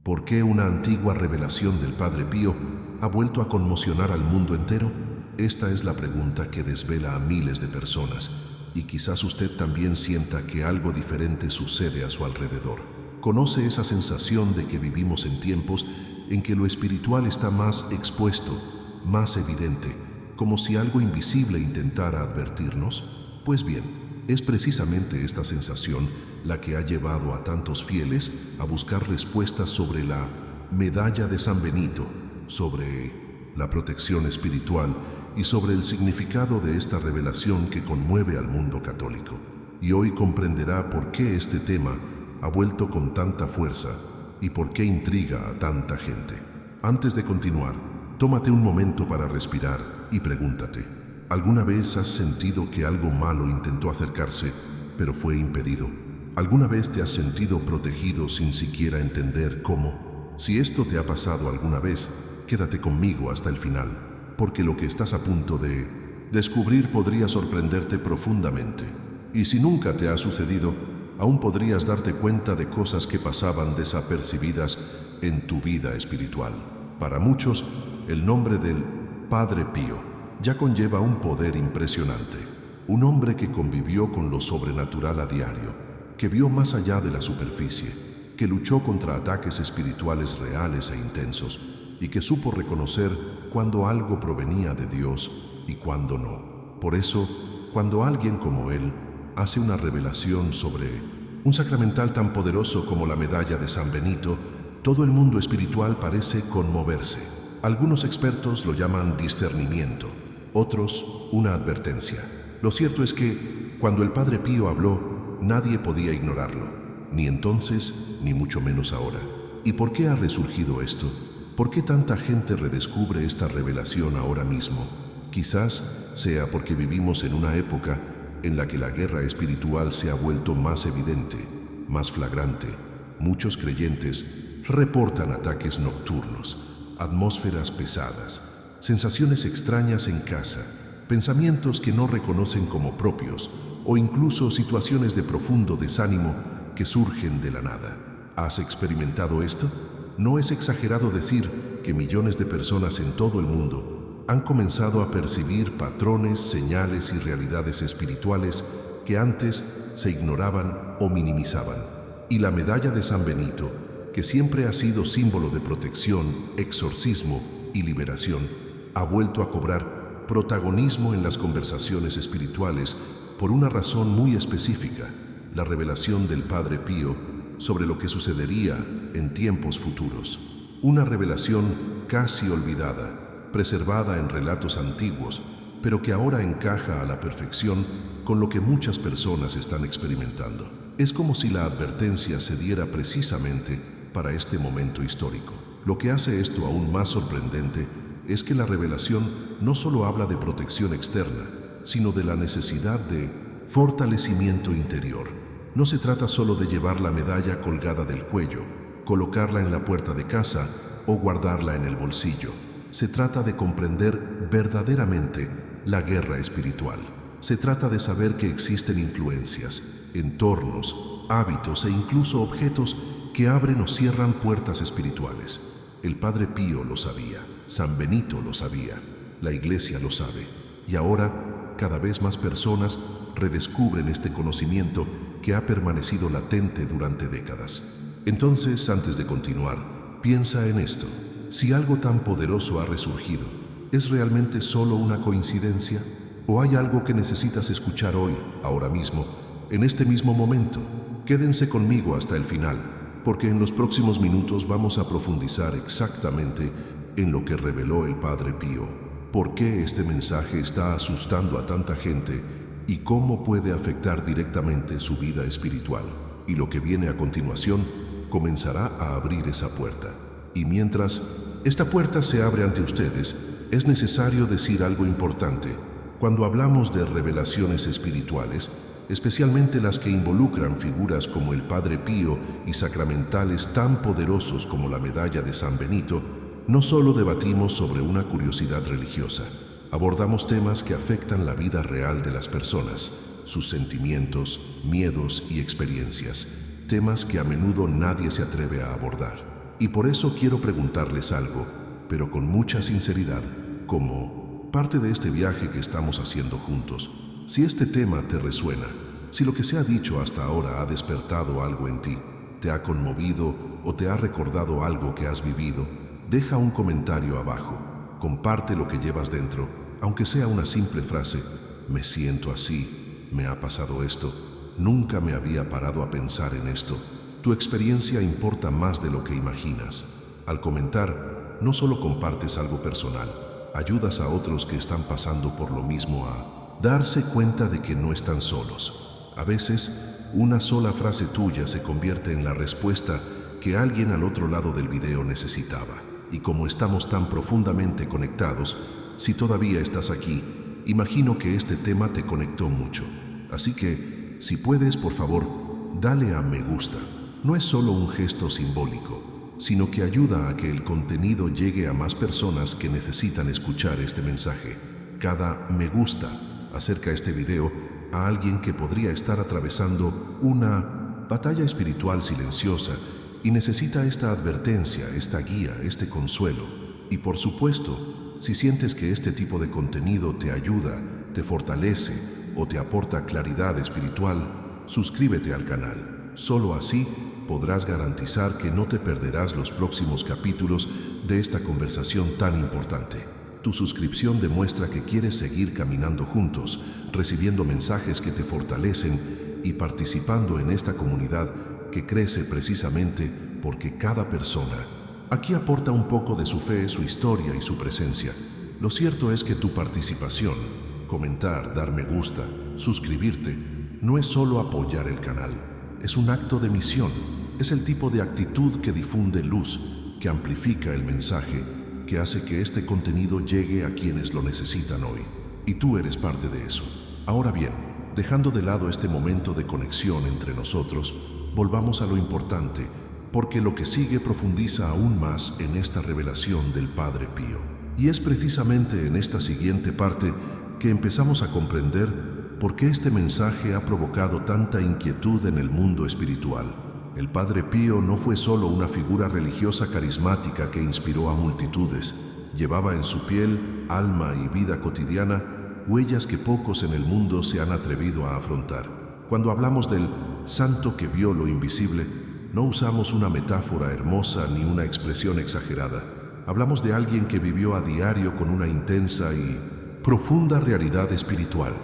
¿Por qué una antigua revelación del Padre Pío ha vuelto a conmocionar al mundo entero? Esta es la pregunta que desvela a miles de personas, y quizás usted también sienta que algo diferente sucede a su alrededor. ¿Conoce esa sensación de que vivimos en tiempos en que lo espiritual está más expuesto, más evidente, como si algo invisible intentara advertirnos? Pues bien, es precisamente esta sensación la que ha llevado a tantos fieles a buscar respuestas sobre la medalla de San Benito, sobre la protección espiritual y sobre el significado de esta revelación que conmueve al mundo católico. Y hoy comprenderá por qué este tema ha vuelto con tanta fuerza y por qué intriga a tanta gente. Antes de continuar, tómate un momento para respirar y pregúntate: ¿alguna vez has sentido que algo malo intentó acercarse, pero fue impedido? ¿Alguna vez te has sentido protegido sin siquiera entender cómo? Si esto te ha pasado alguna vez, quédate conmigo hasta el final, porque lo que estás a punto de descubrir podría sorprenderte profundamente. Y si nunca te ha sucedido, aún podrías darte cuenta de cosas que pasaban desapercibidas en tu vida espiritual. Para muchos, el nombre del Padre Pío ya conlleva un poder impresionante. Un hombre que convivió con lo sobrenatural a diario, que vio más allá de la superficie, que luchó contra ataques espirituales reales e intensos y que supo reconocer cuando algo provenía de Dios y cuando no. Por eso, cuando alguien como él hace una revelación sobre un sacramental tan poderoso como la medalla de San Benito, todo el mundo espiritual parece conmoverse. Algunos expertos lo llaman discernimiento, otros una advertencia. Lo cierto es que, cuando el Padre Pío habló, nadie podía ignorarlo, ni entonces, ni mucho menos ahora. ¿Y por qué ha resurgido esto? ¿Por qué tanta gente redescubre esta revelación ahora mismo? Quizás sea porque vivimos en una época en la que la guerra espiritual se ha vuelto más evidente, más flagrante. Muchos creyentes reportan ataques nocturnos, atmósferas pesadas, sensaciones extrañas en casa, pensamientos que no reconocen como propios o incluso situaciones de profundo desánimo que surgen de la nada. ¿Has experimentado esto? No es exagerado decir que millones de personas en todo el mundo han comenzado a percibir patrones, señales y realidades espirituales que antes se ignoraban o minimizaban. Y la medalla de San Benito, que siempre ha sido símbolo de protección, exorcismo y liberación, ha vuelto a cobrar protagonismo en las conversaciones espirituales por una razón muy específica: la revelación del Padre Pío sobre lo que sucedería en tiempos futuros. Una revelación casi olvidada, preservada en relatos antiguos, pero que ahora encaja a la perfección con lo que muchas personas están experimentando. Es como si la advertencia se diera precisamente para este momento histórico. Lo que hace esto aún más sorprendente es que la revelación no solo habla de protección externa, sino de la necesidad de fortalecimiento interior. No se trata solo de llevar la medalla colgada del cuello, colocarla en la puerta de casa o guardarla en el bolsillo. Se trata de comprender verdaderamente la guerra espiritual. Se trata de saber que existen influencias, entornos, hábitos e incluso objetos que abren o cierran puertas espirituales. El Padre Pío lo sabía, San Benito lo sabía, la Iglesia lo sabe, y ahora cada vez más personas redescubren este conocimiento que ha permanecido latente durante décadas. Entonces, antes de continuar, piensa en esto: si algo tan poderoso ha resurgido, ¿es realmente solo una coincidencia? ¿O hay algo que necesitas escuchar hoy, ahora mismo, en este mismo momento? Quédense conmigo hasta el final, porque en los próximos minutos vamos a profundizar exactamente en lo que reveló el Padre Pío, por qué este mensaje está asustando a tanta gente y cómo puede afectar directamente su vida espiritual. Y lo que viene a continuación comenzará a abrir esa puerta. Y mientras esta puerta se abre ante ustedes, es necesario decir algo importante. Cuando hablamos de revelaciones espirituales, especialmente las que involucran figuras como el Padre Pío y sacramentales tan poderosos como la medalla de San Benito, no solo debatimos sobre una curiosidad religiosa. Abordamos temas que afectan la vida real de las personas, sus sentimientos, miedos y experiencias, temas que a menudo nadie se atreve a abordar. Y por eso quiero preguntarles algo, pero con mucha sinceridad, como parte de este viaje que estamos haciendo juntos. Si este tema te resuena, si lo que se ha dicho hasta ahora ha despertado algo en ti, te ha conmovido o te ha recordado algo que has vivido, deja un comentario abajo. Comparte lo que llevas dentro, aunque sea una simple frase: me siento así, me ha pasado esto, nunca me había parado a pensar en esto. Tu experiencia importa más de lo que imaginas. Al comentar, no solo compartes algo personal, ayudas a otros que están pasando por lo mismo a darse cuenta de que no están solos. A veces, una sola frase tuya se convierte en la respuesta que alguien al otro lado del video necesitaba. Y como estamos tan profundamente conectados, si todavía estás aquí, imagino que este tema te conectó mucho. Así que, si puedes, por favor, dale a me gusta. No es solo un gesto simbólico, sino que ayuda a que el contenido llegue a más personas que necesitan escuchar este mensaje. Cada me gusta acerca este video a alguien que podría estar atravesando una batalla espiritual silenciosa y necesita esta advertencia, esta guía, este consuelo. Y por supuesto, si sientes que este tipo de contenido te ayuda, te fortalece o te aporta claridad espiritual, suscríbete al canal. Solo así podrás garantizar que no te perderás los próximos capítulos de esta conversación tan importante. Tu suscripción demuestra que quieres seguir caminando juntos, recibiendo mensajes que te fortalecen y participando en esta comunidad que crece precisamente porque cada persona aquí aporta un poco de su fe, su historia y su presencia. Lo cierto es que tu participación, comentar, dar me gusta, suscribirte, no es solo apoyar el canal. Es un acto de misión, es el tipo de actitud que difunde luz, que amplifica el mensaje, que hace que este contenido llegue a quienes lo necesitan hoy. Y tú eres parte de eso. Ahora bien, dejando de lado este momento de conexión entre nosotros, volvamos a lo importante, porque lo que sigue profundiza aún más en esta revelación del Padre Pío. Y es precisamente en esta siguiente parte que empezamos a comprender por qué este mensaje ha provocado tanta inquietud en el mundo espiritual. El Padre Pío no fue solo una figura religiosa carismática que inspiró a multitudes. Llevaba en su piel, alma y vida cotidiana huellas que pocos en el mundo se han atrevido a afrontar. Cuando hablamos del santo que vio lo invisible, no usamos una metáfora hermosa ni una expresión exagerada. Hablamos de alguien que vivió a diario con una intensa y profunda realidad espiritual,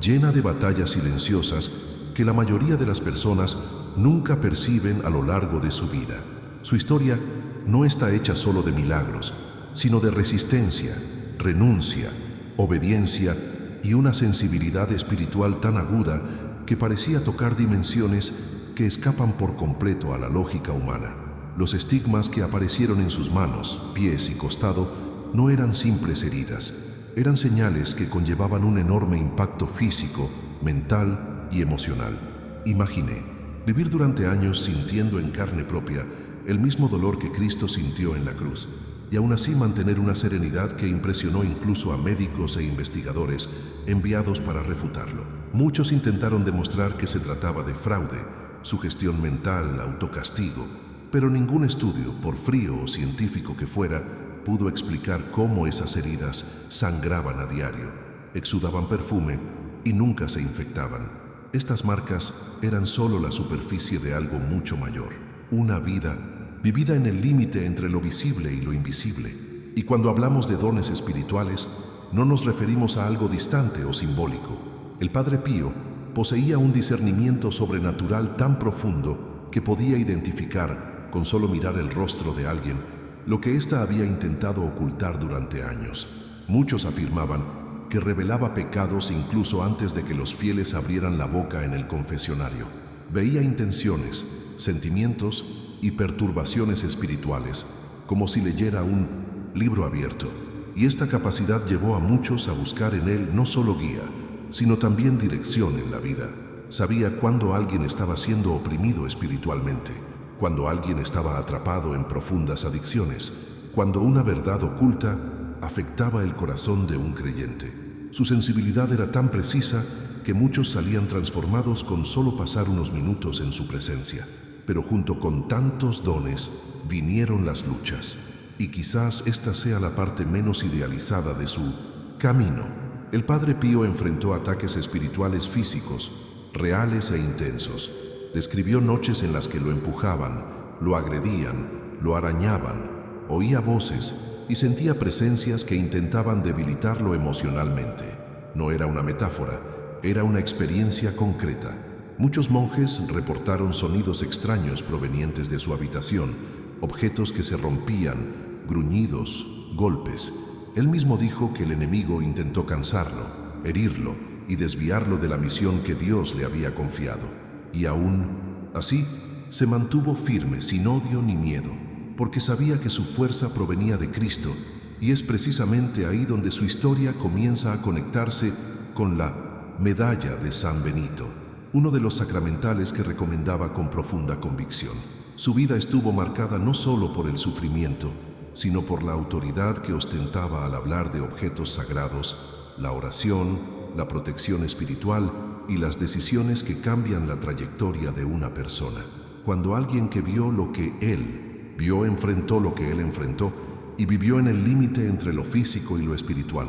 llena de batallas silenciosas que la mayoría de las personas nunca perciben a lo largo de su vida. Su historia no está hecha solo de milagros, sino de resistencia, renuncia, obediencia y una sensibilidad espiritual tan aguda que parecía tocar dimensiones que escapan por completo a la lógica humana. Los estigmas que aparecieron en sus manos, pies y costado no eran simples heridas, eran señales que conllevaban un enorme impacto físico, mental y emocional. Imaginé vivir durante años sintiendo en carne propia el mismo dolor que Cristo sintió en la cruz, y aún así mantener una serenidad que impresionó incluso a médicos e investigadores enviados para refutarlo. Muchos intentaron demostrar que se trataba de fraude, sugestión mental, autocastigo, pero ningún estudio, por frío o científico que fuera, pudo explicar cómo esas heridas sangraban a diario, exudaban perfume y nunca se infectaban. Estas marcas eran solo la superficie de algo mucho mayor, una vida vivida en el límite entre lo visible y lo invisible. Y cuando hablamos de dones espirituales, no nos referimos a algo distante o simbólico. El Padre Pío poseía un discernimiento sobrenatural tan profundo que podía identificar, con solo mirar el rostro de alguien, lo que ésta había intentado ocultar durante años. Muchos afirmaban que revelaba pecados incluso antes de que los fieles abrieran la boca en el confesionario. Veía intenciones, sentimientos y perturbaciones espirituales, como si leyera un libro abierto. Y esta capacidad llevó a muchos a buscar en él no solo guía, sino también dirección en la vida. Sabía cuándo alguien estaba siendo oprimido espiritualmente, cuando alguien estaba atrapado en profundas adicciones, cuando una verdad oculta afectaba el corazón de un creyente. Su sensibilidad era tan precisa que muchos salían transformados con solo pasar unos minutos en su presencia. pero junto con tantos dones vinieron las luchas. Y quizás esta sea la parte menos idealizada de su camino. El Padre Pío enfrentó ataques espirituales físicos, reales e intensos. Describió noches en las que lo empujaban, lo agredían, lo arañaban, oía voces y sentía presencias que intentaban debilitarlo emocionalmente. No era una metáfora, era una experiencia concreta. Muchos monjes reportaron sonidos extraños provenientes de su habitación, objetos que se rompían, gruñidos, golpes. Él mismo dijo que el enemigo intentó cansarlo, herirlo y desviarlo de la misión que Dios le había confiado. Y aún así, se mantuvo firme, sin odio ni miedo, porque sabía que su fuerza provenía de Cristo, y es precisamente ahí donde su historia comienza a conectarse con la medalla de San Benito, uno de los sacramentales que recomendaba con profunda convicción. Su vida estuvo marcada no solo por el sufrimiento, sino por la autoridad que ostentaba al hablar de objetos sagrados, la oración, la protección espiritual y las decisiones que cambian la trayectoria de una persona. Cuando alguien que vio lo que él vio enfrentó lo que él enfrentó y vivió en el límite entre lo físico y lo espiritual,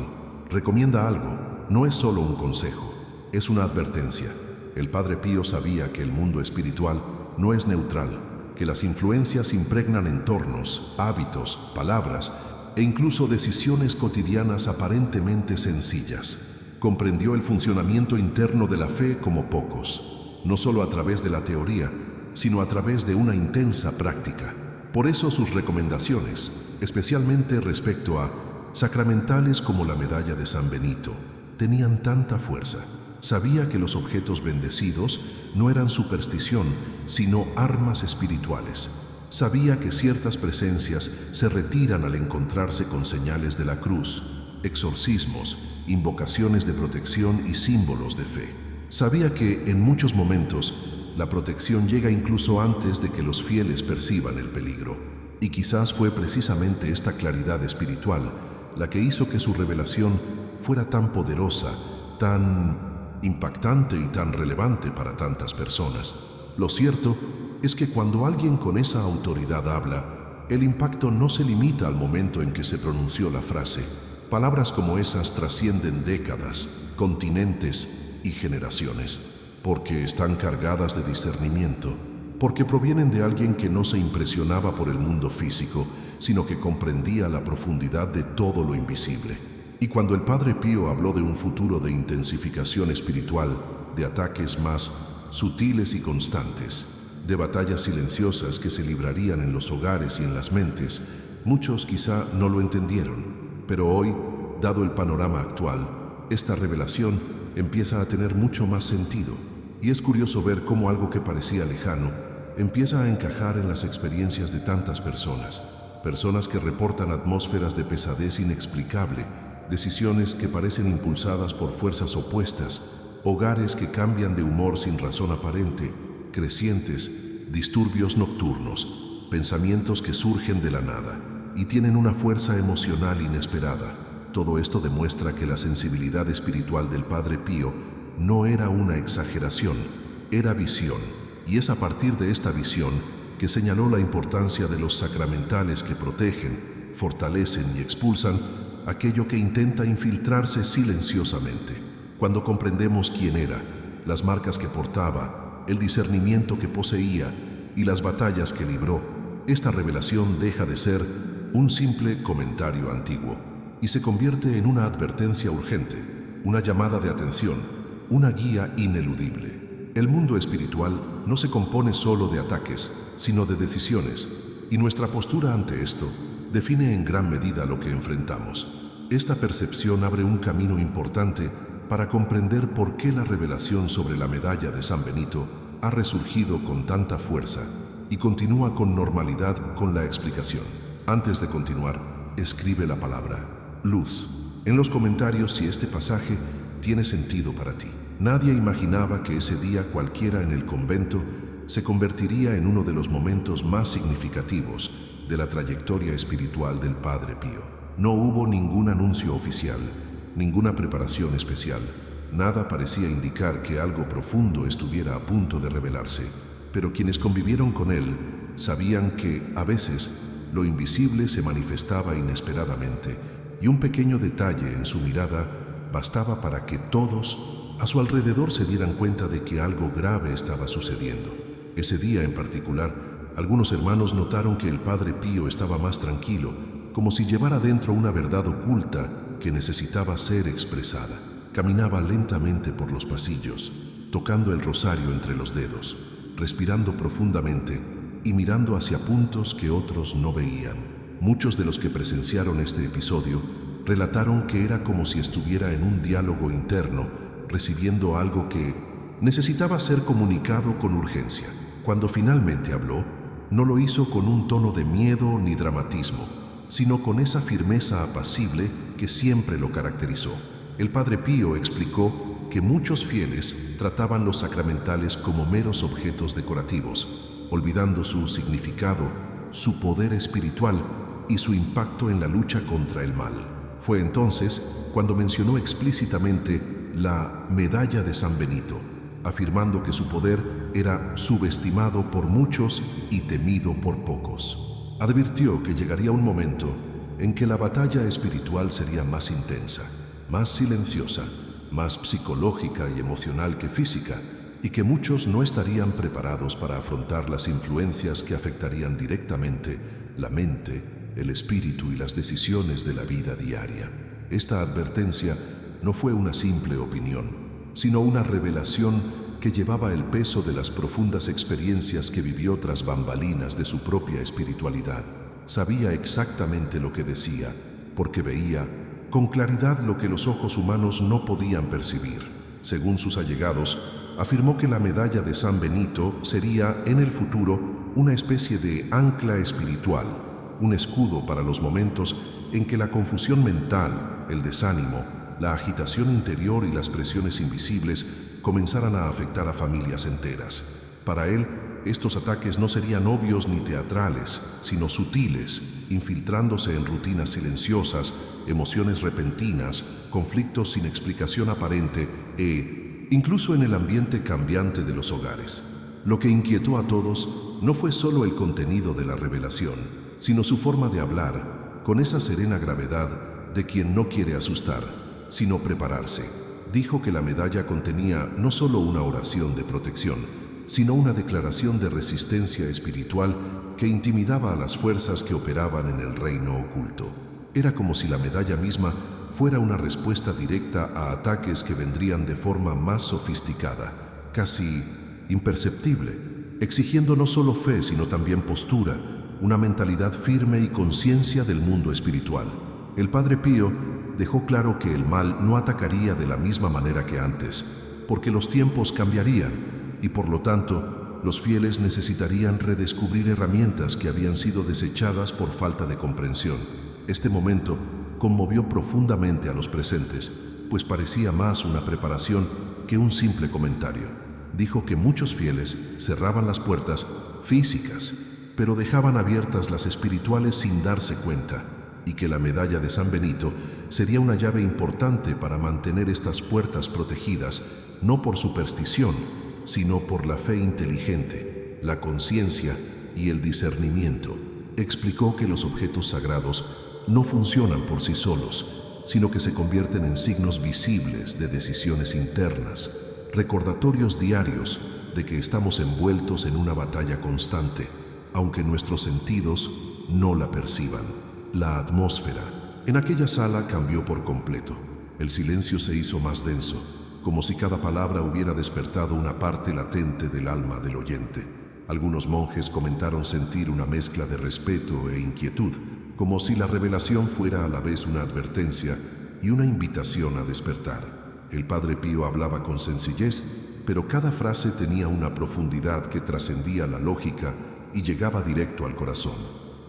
recomienda algo, no es solo un consejo, es una advertencia. El Padre Pío sabía que el mundo espiritual no es neutral, que las influencias impregnan entornos, hábitos, palabras e incluso decisiones cotidianas aparentemente sencillas. Comprendió el funcionamiento interno de la fe como pocos, no solo a través de la teoría, sino a través de una intensa práctica. Por eso sus recomendaciones, especialmente respecto a sacramentales como la medalla de San Benito, tenían tanta fuerza. Sabía que los objetos bendecidos no eran superstición, sino armas espirituales. Sabía que ciertas presencias se retiran al encontrarse con señales de la cruz, exorcismos, invocaciones de protección y símbolos de fe. Sabía que, en muchos momentos, la protección llega incluso antes de que los fieles perciban el peligro. Y quizás fue precisamente esta claridad espiritual la que hizo que su revelación fuera tan poderosa, tan impactante y tan relevante para tantas personas. Lo cierto es que cuando alguien con esa autoridad habla, el impacto no se limita al momento en que se pronunció la frase. Palabras como esas trascienden décadas, continentes y generaciones, porque están cargadas de discernimiento, porque provienen de alguien que no se impresionaba por el mundo físico, sino que comprendía la profundidad de todo lo invisible. Y cuando el Padre Pío habló de un futuro de intensificación espiritual, de ataques más sutiles y constantes, de batallas silenciosas que se librarían en los hogares y en las mentes, muchos quizá no lo entendieron. Pero hoy, dado el panorama actual, esta revelación empieza a tener mucho más sentido. Y es curioso ver cómo algo que parecía lejano empieza a encajar en las experiencias de tantas personas. Personas que reportan atmósferas de pesadez inexplicable, decisiones que parecen impulsadas por fuerzas opuestas, hogares que cambian de humor sin razón aparente, crecientes, disturbios nocturnos, pensamientos que surgen de la nada y tienen una fuerza emocional inesperada. Todo esto demuestra que la sensibilidad espiritual del Padre Pío no era una exageración, era visión. Y es a partir de esta visión que señaló la importancia de los sacramentales que protegen, fortalecen y expulsan aquello que intenta infiltrarse silenciosamente. Cuando comprendemos quién era, las marcas que portaba, el discernimiento que poseía y las batallas que libró, esta revelación deja de ser un simple comentario antiguo y se convierte en una advertencia urgente, una llamada de atención, una guía ineludible. El mundo espiritual no se compone solo de ataques, sino de decisiones, y nuestra postura ante esto define en gran medida lo que enfrentamos. Esta percepción abre un camino importante para comprender por qué la revelación sobre la medalla de San Benito ha resurgido con tanta fuerza y continúa con normalidad con la explicación. Antes de continuar, escribe la palabra luz en los comentarios si este pasaje tiene sentido para ti. Nadie imaginaba que ese día cualquiera en el convento se convertiría en uno de los momentos más significativos de la trayectoria espiritual del Padre Pío. No hubo ningún anuncio oficial, ninguna preparación especial. Nada parecía indicar que algo profundo estuviera a punto de revelarse. pero quienes convivieron con él sabían que, a veces, lo invisible se manifestaba inesperadamente y un pequeño detalle en su mirada bastaba para que todos a su alrededor se dieran cuenta de que algo grave estaba sucediendo. Ese día en particular, algunos hermanos notaron que el Padre Pío estaba más tranquilo, como si llevara dentro una verdad oculta que necesitaba ser expresada. Caminaba lentamente por los pasillos, tocando el rosario entre los dedos, respirando profundamente y mirando hacia puntos que otros no veían. Muchos de los que presenciaron este episodio relataron que era como si estuviera en un diálogo interno, recibiendo algo que necesitaba ser comunicado con urgencia. Cuando finalmente habló, no lo hizo con un tono de miedo ni dramatismo, sino con esa firmeza apacible que siempre lo caracterizó. El Padre Pío explicó que muchos fieles trataban los sacramentales como meros objetos decorativos, olvidando su significado, su poder espiritual y su impacto en la lucha contra el mal. Fue entonces cuando mencionó explícitamente la medalla de San Benito, afirmando que su poder era subestimado por muchos y temido por pocos. Advirtió que llegaría un momento en que la batalla espiritual sería más intensa, más silenciosa, más psicológica y emocional que física, y que muchos no estarían preparados para afrontar las influencias que afectarían directamente la mente, el espíritu y las decisiones de la vida diaria. Esta advertencia no fue una simple opinión, sino una revelación que llevaba el peso de las profundas experiencias que vivió tras bambalinas de su propia espiritualidad. Sabía exactamente lo que decía, porque veía con claridad lo que los ojos humanos no podían percibir. Según sus allegados, afirmó que la medalla de San Benito sería, en el futuro, una especie de ancla espiritual, un escudo para los momentos en que la confusión mental, el desánimo, la agitación interior y las presiones invisibles comenzaran a afectar a familias enteras. Para él, estos ataques no serían obvios ni teatrales, sino sutiles, infiltrándose en rutinas silenciosas, emociones repentinas, conflictos sin explicación aparente e incluso en el ambiente cambiante de los hogares. Lo que inquietó a todos no fue solo el contenido de la revelación, sino su forma de hablar, con esa serena gravedad de quien no quiere asustar, sino prepararse. Dijo que la medalla contenía no solo una oración de protección, sino una declaración de resistencia espiritual que intimidaba a las fuerzas que operaban en el reino oculto. Era como si la medalla misma fuera una respuesta directa a ataques que vendrían de forma más sofisticada, casi imperceptible, exigiendo no solo fe, sino también postura, una mentalidad firme y conciencia del mundo espiritual. El Padre Pío dejó claro que el mal no atacaría de la misma manera que antes, porque los tiempos cambiarían y por lo tanto los fieles necesitarían redescubrir herramientas que habían sido desechadas por falta de comprensión. Este momento conmovió profundamente a los presentes, pues parecía más una preparación que un simple comentario. Dijo que muchos fieles cerraban las puertas físicas, pero dejaban abiertas las espirituales sin darse cuenta, y que la medalla de San Benito sería una llave importante para mantener estas puertas protegidas, no por superstición, sino por la fe inteligente, la conciencia y el discernimiento. Explicó que los objetos sagrados no funcionan por sí solos, sino que se convierten en signos visibles de decisiones internas, recordatorios diarios de que estamos envueltos en una batalla constante, aunque nuestros sentidos no la perciban. La atmósfera en aquella sala cambió por completo. El silencio se hizo más denso, como si cada palabra hubiera despertado una parte latente del alma del oyente. Algunos monjes comentaron sentir una mezcla de respeto e inquietud, como si la revelación fuera a la vez una advertencia y una invitación a despertar. El Padre Pío hablaba con sencillez, pero cada frase tenía una profundidad que trascendía la lógica y llegaba directo al corazón.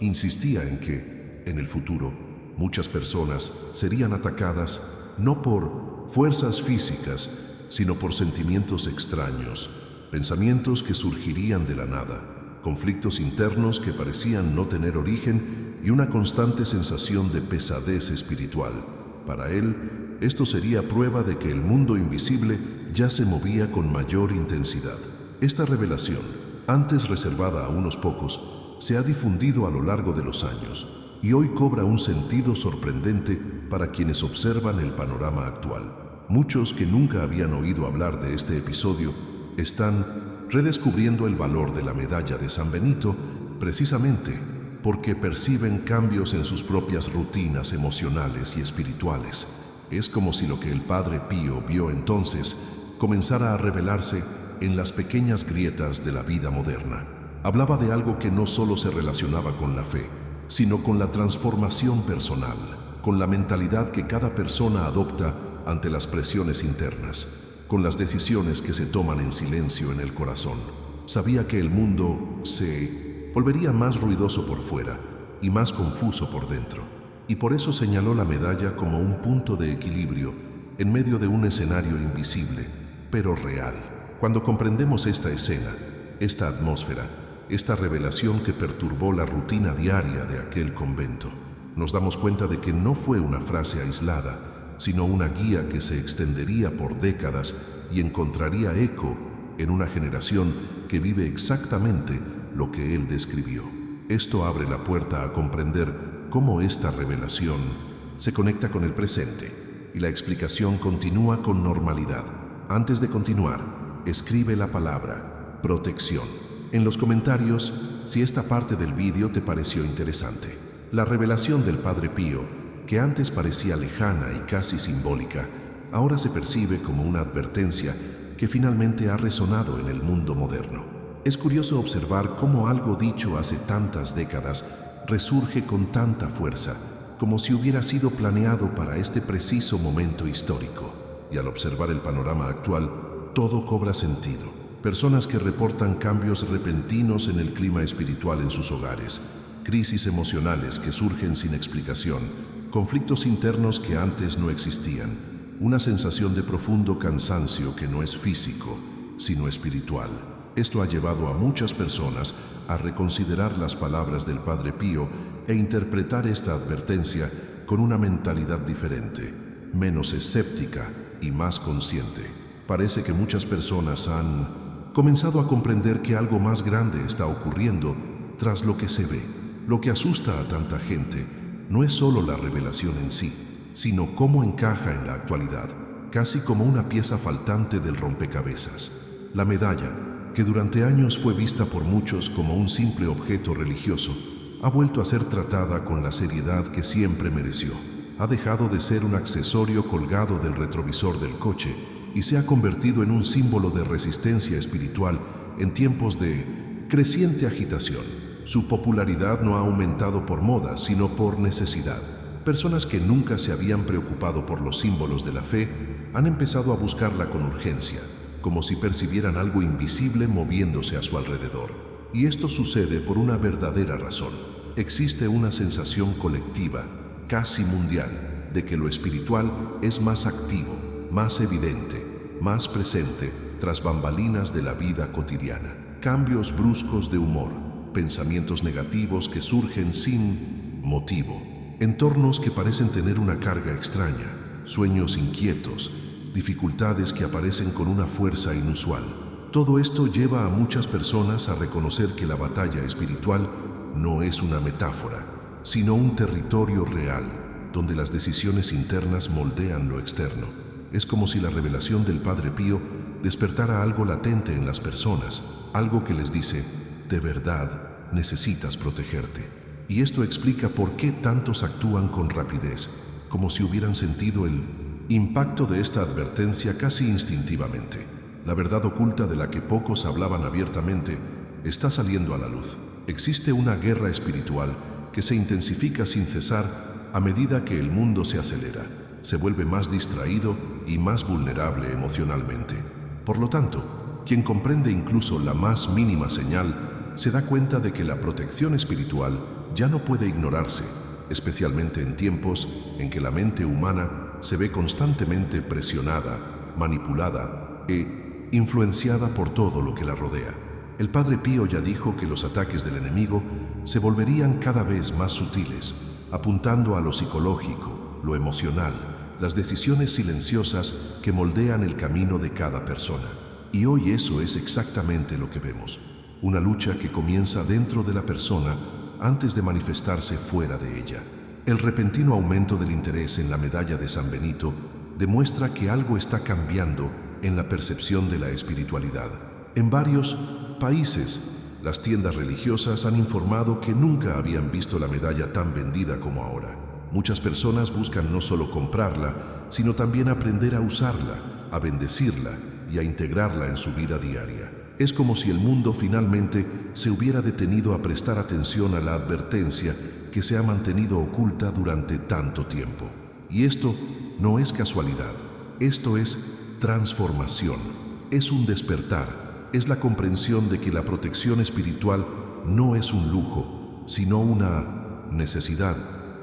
Insistía en que, en el futuro, muchas personas serían atacadas no por fuerzas físicas, sino por sentimientos extraños, pensamientos que surgirían de la nada, conflictos internos que parecían no tener origen y una constante sensación de pesadez espiritual. Para él, esto sería prueba de que el mundo invisible ya se movía con mayor intensidad. Esta revelación antes reservada a unos pocos, se ha difundido a lo largo de los años y hoy cobra un sentido sorprendente para quienes observan el panorama actual. Muchos que nunca habían oído hablar de este episodio están redescubriendo el valor de la medalla de San Benito precisamente porque perciben cambios en sus propias rutinas emocionales y espirituales. Es como si lo que el Padre Pío vio entonces comenzara a revelarse en las pequeñas grietas de la vida moderna. Hablaba de algo que no solo se relacionaba con la fe, sino con la transformación personal, con la mentalidad que cada persona adopta ante las presiones internas, con las decisiones que se toman en silencio en el corazón. Sabía que el mundo se volvería más ruidoso por fuera y más confuso por dentro, y por eso señaló la medalla como un punto de equilibrio en medio de un escenario invisible, pero real. Cuando comprendemos esta escena, esta atmósfera, esta revelación que perturbó la rutina diaria de aquel convento, nos damos cuenta de que no fue una frase aislada, sino una guía que se extendería por décadas y encontraría eco en una generación que vive exactamente lo que él describió. Esto abre la puerta a comprender cómo esta revelación se conecta con el presente y la explicación continúa con normalidad. Antes de continuar, escribe la palabra protección en los comentarios si esta parte del vídeo te pareció interesante. La revelación del Padre Pío, que antes parecía lejana y casi simbólica, ahora se percibe como una advertencia que finalmente ha resonado en el mundo moderno. Es curioso observar cómo algo dicho hace tantas décadas resurge con tanta fuerza, como si hubiera sido planeado para este preciso momento histórico. Y al observar el panorama actual, todo cobra sentido. Personas que reportan cambios repentinos en el clima espiritual en sus hogares, crisis emocionales que surgen sin explicación, conflictos internos que antes no existían, una sensación de profundo cansancio que no es físico, sino espiritual. Esto ha llevado a muchas personas a reconsiderar las palabras del Padre Pío e interpretar esta advertencia con una mentalidad diferente, menos escéptica y más consciente. Parece que muchas personas han comenzado a comprender que algo más grande está ocurriendo tras lo que se ve. Lo que asusta a tanta gente no es solo la revelación en sí, sino cómo encaja en la actualidad, casi como una pieza faltante del rompecabezas. La medalla, que durante años fue vista por muchos como un simple objeto religioso, ha vuelto a ser tratada con la seriedad que siempre mereció. Ha dejado de ser un accesorio colgado del retrovisor del coche y se ha convertido en un símbolo de resistencia espiritual en tiempos de creciente agitación. Su popularidad no ha aumentado por moda, sino por necesidad. Personas que nunca se habían preocupado por los símbolos de la fe han empezado a buscarla con urgencia, como si percibieran algo invisible moviéndose a su alrededor. Y esto sucede por una verdadera razón. Existe una sensación colectiva, casi mundial, de que lo espiritual es más activo, más evidente, más presente tras bambalinas de la vida cotidiana. Cambios bruscos de humor, pensamientos negativos que surgen sin motivo, entornos que parecen tener una carga extraña, sueños inquietos, dificultades que aparecen con una fuerza inusual. Todo esto lleva a muchas personas a reconocer que la batalla espiritual no es una metáfora, sino un territorio real, donde las decisiones internas moldean lo externo. Es como si la revelación del Padre Pío despertara algo latente en las personas, algo que les dice, de verdad, necesitas protegerte. Y esto explica por qué tantos actúan con rapidez, como si hubieran sentido el impacto de esta advertencia casi instintivamente. La verdad oculta de la que pocos hablaban abiertamente está saliendo a la luz. Existe una guerra espiritual que se intensifica sin cesar a medida que el mundo se acelera, se vuelve más distraído y más vulnerable emocionalmente. Por lo tanto, quien comprende incluso la más mínima señal se da cuenta de que la protección espiritual ya no puede ignorarse, especialmente en tiempos en que la mente humana se ve constantemente presionada, manipulada e influenciada por todo lo que la rodea. El Padre Pío ya dijo que los ataques del enemigo se volverían cada vez más sutiles, apuntando a lo psicológico, lo emocional, las decisiones silenciosas que moldean el camino de cada persona. Y hoy eso es exactamente lo que vemos. una lucha que comienza dentro de la persona antes de manifestarse fuera de ella. El repentino aumento del interés en la medalla de San Benito demuestra que algo está cambiando en la percepción de la espiritualidad. En varios países, las tiendas religiosas han informado que nunca habían visto la medalla tan vendida como ahora. Muchas personas buscan no solo comprarla, sino también aprender a usarla, a bendecirla y a integrarla en su vida diaria. Es como si el mundo finalmente se hubiera detenido a prestar atención a la advertencia que se ha mantenido oculta durante tanto tiempo. Y esto no es casualidad, esto es transformación, es un despertar, es la comprensión de que la protección espiritual no es un lujo, sino una necesidad,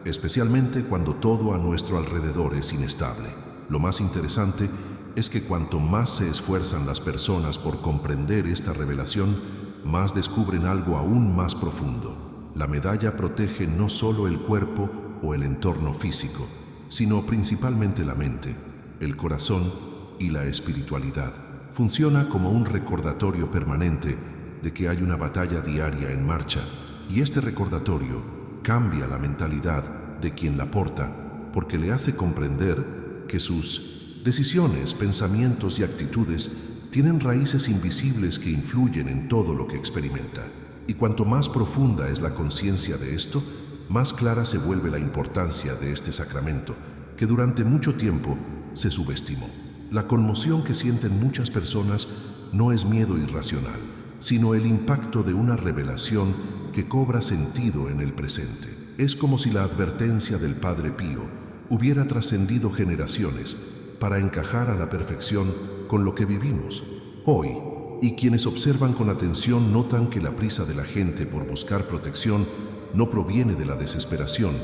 especialmente cuando todo a nuestro alrededor es inestable. Lo más interesante es que cuanto más se esfuerzan las personas por comprender esta revelación, más descubren algo aún más profundo. La medalla protege no solo el cuerpo o el entorno físico, sino principalmente la mente, el corazón y la espiritualidad. Funciona como un recordatorio permanente de que hay una batalla diaria en marcha, y este recordatorio cambia la mentalidad de quien la porta, porque le hace comprender que sus decisiones, pensamientos y actitudes tienen raíces invisibles que influyen en todo lo que experimenta. Y cuanto más profunda es la conciencia de esto, más clara se vuelve la importancia de este sacramento, que durante mucho tiempo se subestimó. La conmoción que sienten muchas personas no es miedo irracional, sino el impacto de una revelación que cobra sentido en el presente. Es como si la advertencia del Padre Pío hubiera trascendido generaciones para encajar a la perfección con lo que vivimos hoy, y quienes observan con atención notan que la prisa de la gente por buscar protección no proviene de la desesperación,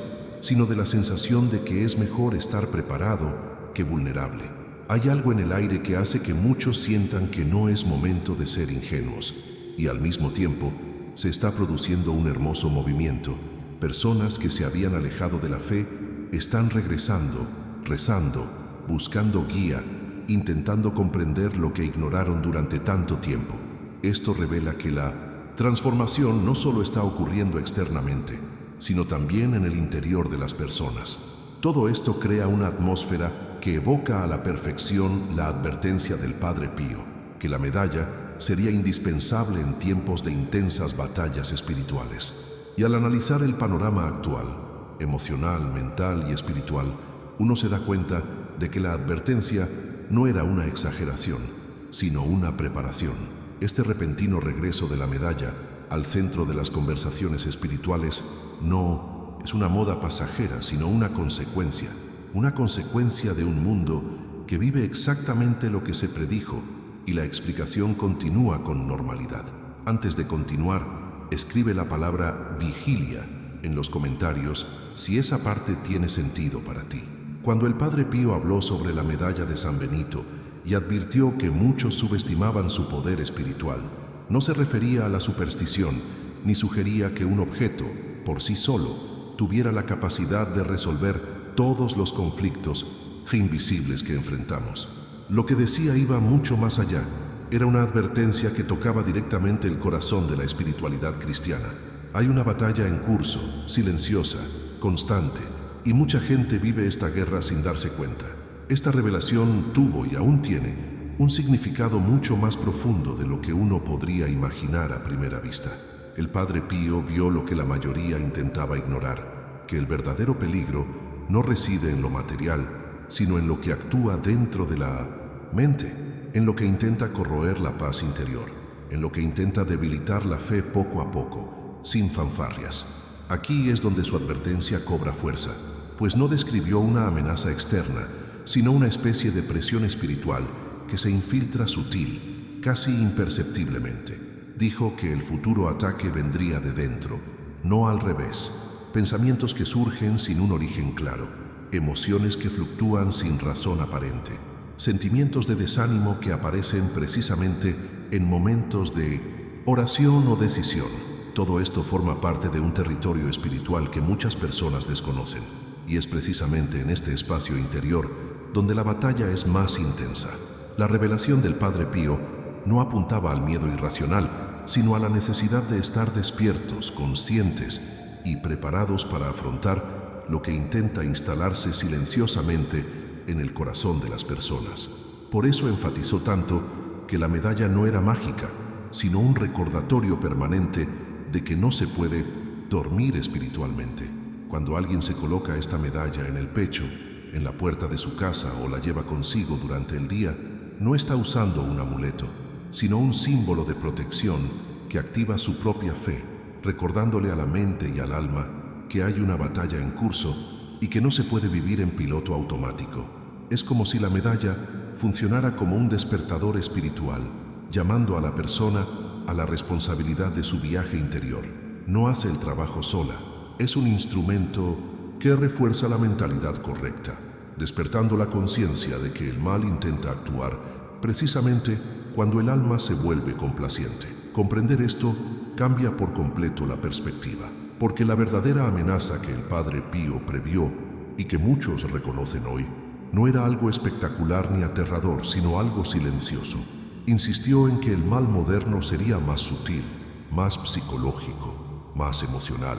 sino de la sensación de que es mejor estar preparado que vulnerable. Hay algo en el aire que hace que muchos sientan que no es momento de ser ingenuos, y al mismo tiempo se está produciendo un hermoso movimiento. Personas que se habían alejado de la fe están regresando, rezando, buscando guía, intentando comprender lo que ignoraron durante tanto tiempo. Esto revela que la transformación no solo está ocurriendo externamente, sino también en el interior de las personas. Todo esto crea una atmósfera que evoca a la perfección la advertencia del Padre Pío, que la medalla sería indispensable en tiempos de intensas batallas espirituales. Y al analizar el panorama actual, emocional, mental y espiritual, uno se da cuenta de que la advertencia no era una exageración, sino una preparación. Este repentino regreso de la medalla al centro de las conversaciones espirituales no es una moda pasajera, sino una consecuencia de un mundo que vive exactamente lo que se predijo, y la explicación continúa con normalidad. Antes de continuar, escribe la palabra vigilia en los comentarios si esa parte tiene sentido para ti. Cuando el Padre Pío habló sobre la medalla de San Benito y advirtió que muchos subestimaban su poder espiritual, no se refería a la superstición ni sugería que un objeto, por sí solo, tuviera la capacidad de resolver todos los conflictos invisibles que enfrentamos. Lo que decía iba mucho más allá. Era una advertencia que tocaba directamente el corazón de la espiritualidad cristiana. Hay una batalla en curso, silenciosa, constante, y mucha gente vive esta guerra sin darse cuenta. Esta revelación tuvo y aún tiene un significado mucho más profundo de lo que uno podría imaginar a primera vista. El Padre Pío vio lo que la mayoría intentaba ignorar, que el verdadero peligro no reside en lo material, sino en lo que actúa dentro de la mente, en lo que intenta corroer la paz interior, en lo que intenta debilitar la fe poco a poco, sin fanfarrias. Aquí es donde su advertencia cobra fuerza, pues no describió una amenaza externa, sino una especie de presión espiritual que se infiltra sutil, casi imperceptiblemente. Dijo que el futuro ataque vendría de dentro, no al revés. Pensamientos que surgen sin un origen claro, emociones que fluctúan sin razón aparente, sentimientos de desánimo que aparecen precisamente en momentos de oración o decisión. Todo esto forma parte de un territorio espiritual que muchas personas desconocen, y es precisamente en este espacio interior donde la batalla es más intensa. La revelación del Padre Pío no apuntaba al miedo irracional, sino a la necesidad de estar despiertos, conscientes y preparados para afrontar lo que intenta instalarse silenciosamente en el corazón de las personas. Por eso enfatizó tanto que la medalla no era mágica, sino un recordatorio permanente de que no se puede dormir espiritualmente. Cuando alguien se coloca esta medalla en el pecho, en la puerta de su casa o la lleva consigo durante el día, no está usando un amuleto, sino un símbolo de protección que activa su propia fe, recordándole a la mente y al alma que hay una batalla en curso y que no se puede vivir en piloto automático. Es como si la medalla funcionara como un despertador espiritual, llamando a la persona a la responsabilidad de su viaje interior. No hace el trabajo sola, es un instrumento que refuerza la mentalidad correcta, despertando la conciencia de que el mal intenta actuar precisamente cuando el alma se vuelve complaciente. Comprender esto cambia por completo la perspectiva, porque la verdadera amenaza que el Padre Pío previó y que muchos reconocen hoy no era algo espectacular ni aterrador, sino algo silencioso. Insistió en que el mal moderno sería más sutil, más psicológico, más emocional,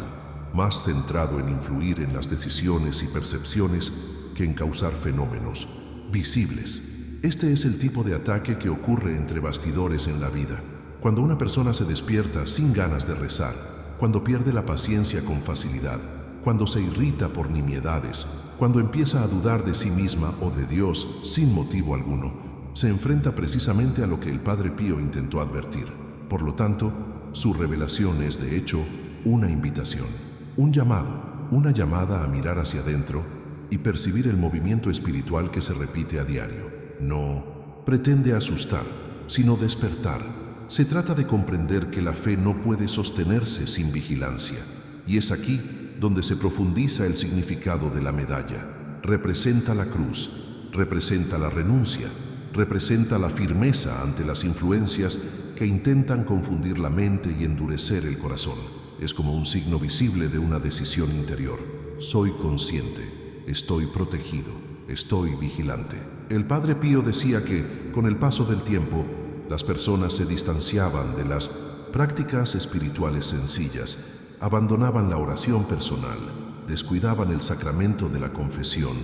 más centrado en influir en las decisiones y percepciones que en causar fenómenos visibles. Este es el tipo de ataque que ocurre entre bastidores en la vida, cuando una persona se despierta sin ganas de rezar, cuando pierde la paciencia con facilidad, cuando se irrita por nimiedades, cuando empieza a dudar de sí misma o de Dios sin motivo alguno. Se enfrenta precisamente a lo que el Padre Pío intentó advertir. Por lo tanto, su revelación es de hecho una invitación, un llamado, una llamada a mirar hacia adentro y percibir el movimiento espiritual que se repite a diario. No pretende asustar, sino despertar. Se trata de comprender que la fe no puede sostenerse sin vigilancia, y es aquí donde se profundiza el significado de la medalla. Representa la cruz, representa la renuncia, representa la firmeza ante las influencias que intentan confundir la mente y endurecer el corazón. Es como un signo visible de una decisión interior. Soy consciente, estoy protegido, estoy vigilante. El Padre Pío decía que, con el paso del tiempo, las personas se distanciaban de las prácticas espirituales sencillas, abandonaban la oración personal, descuidaban el sacramento de la confesión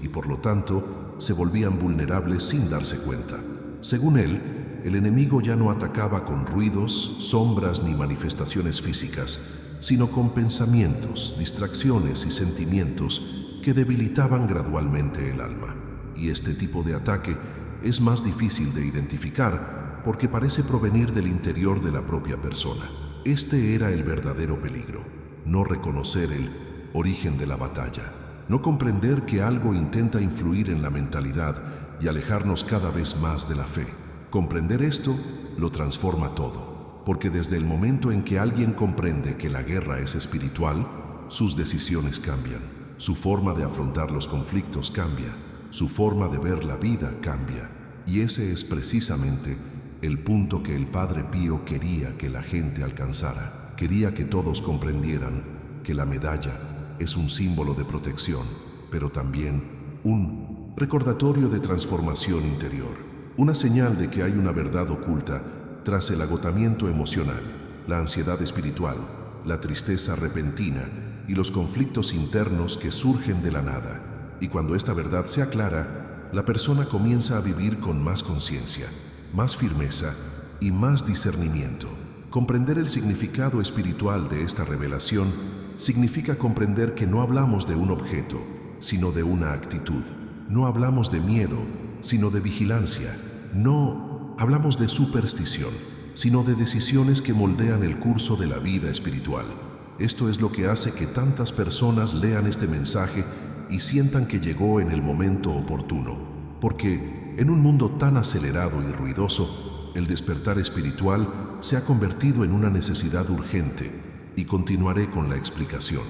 y, por lo tanto, se volvían vulnerables sin darse cuenta. Según él, el enemigo ya no atacaba con ruidos, sombras ni manifestaciones físicas, sino con pensamientos, distracciones y sentimientos que debilitaban gradualmente el alma. Y este tipo de ataque es más difícil de identificar porque parece provenir del interior de la propia persona. Este era el verdadero peligro, no reconocer el origen de la batalla, no comprender que algo intenta influir en la mentalidad y alejarnos cada vez más de la fe. Comprender esto lo transforma todo, porque desde el momento en que alguien comprende que la guerra es espiritual, sus decisiones cambian, su forma de afrontar los conflictos cambia, su forma de ver la vida cambia, y ese es precisamente el punto que el Padre Pío quería que la gente alcanzara. Quería que todos comprendieran que la medalla es un símbolo de protección, pero también un recordatorio de transformación interior, una señal de que hay una verdad oculta tras el agotamiento emocional, la ansiedad espiritual, la tristeza repentina y los conflictos internos que surgen de la nada. Y cuando esta verdad se aclara, la persona comienza a vivir con más conciencia, más firmeza y más discernimiento. Comprender el significado espiritual de esta revelación significa comprender que no hablamos de un objeto, sino de una actitud. No hablamos de miedo, sino de vigilancia. No hablamos de superstición, sino de decisiones que moldean el curso de la vida espiritual. Esto es lo que hace que tantas personas lean este mensaje y sientan que llegó en el momento oportuno, porque en un mundo tan acelerado y ruidoso, el despertar espiritual se ha convertido en una necesidad urgente, y continuaré con la explicación.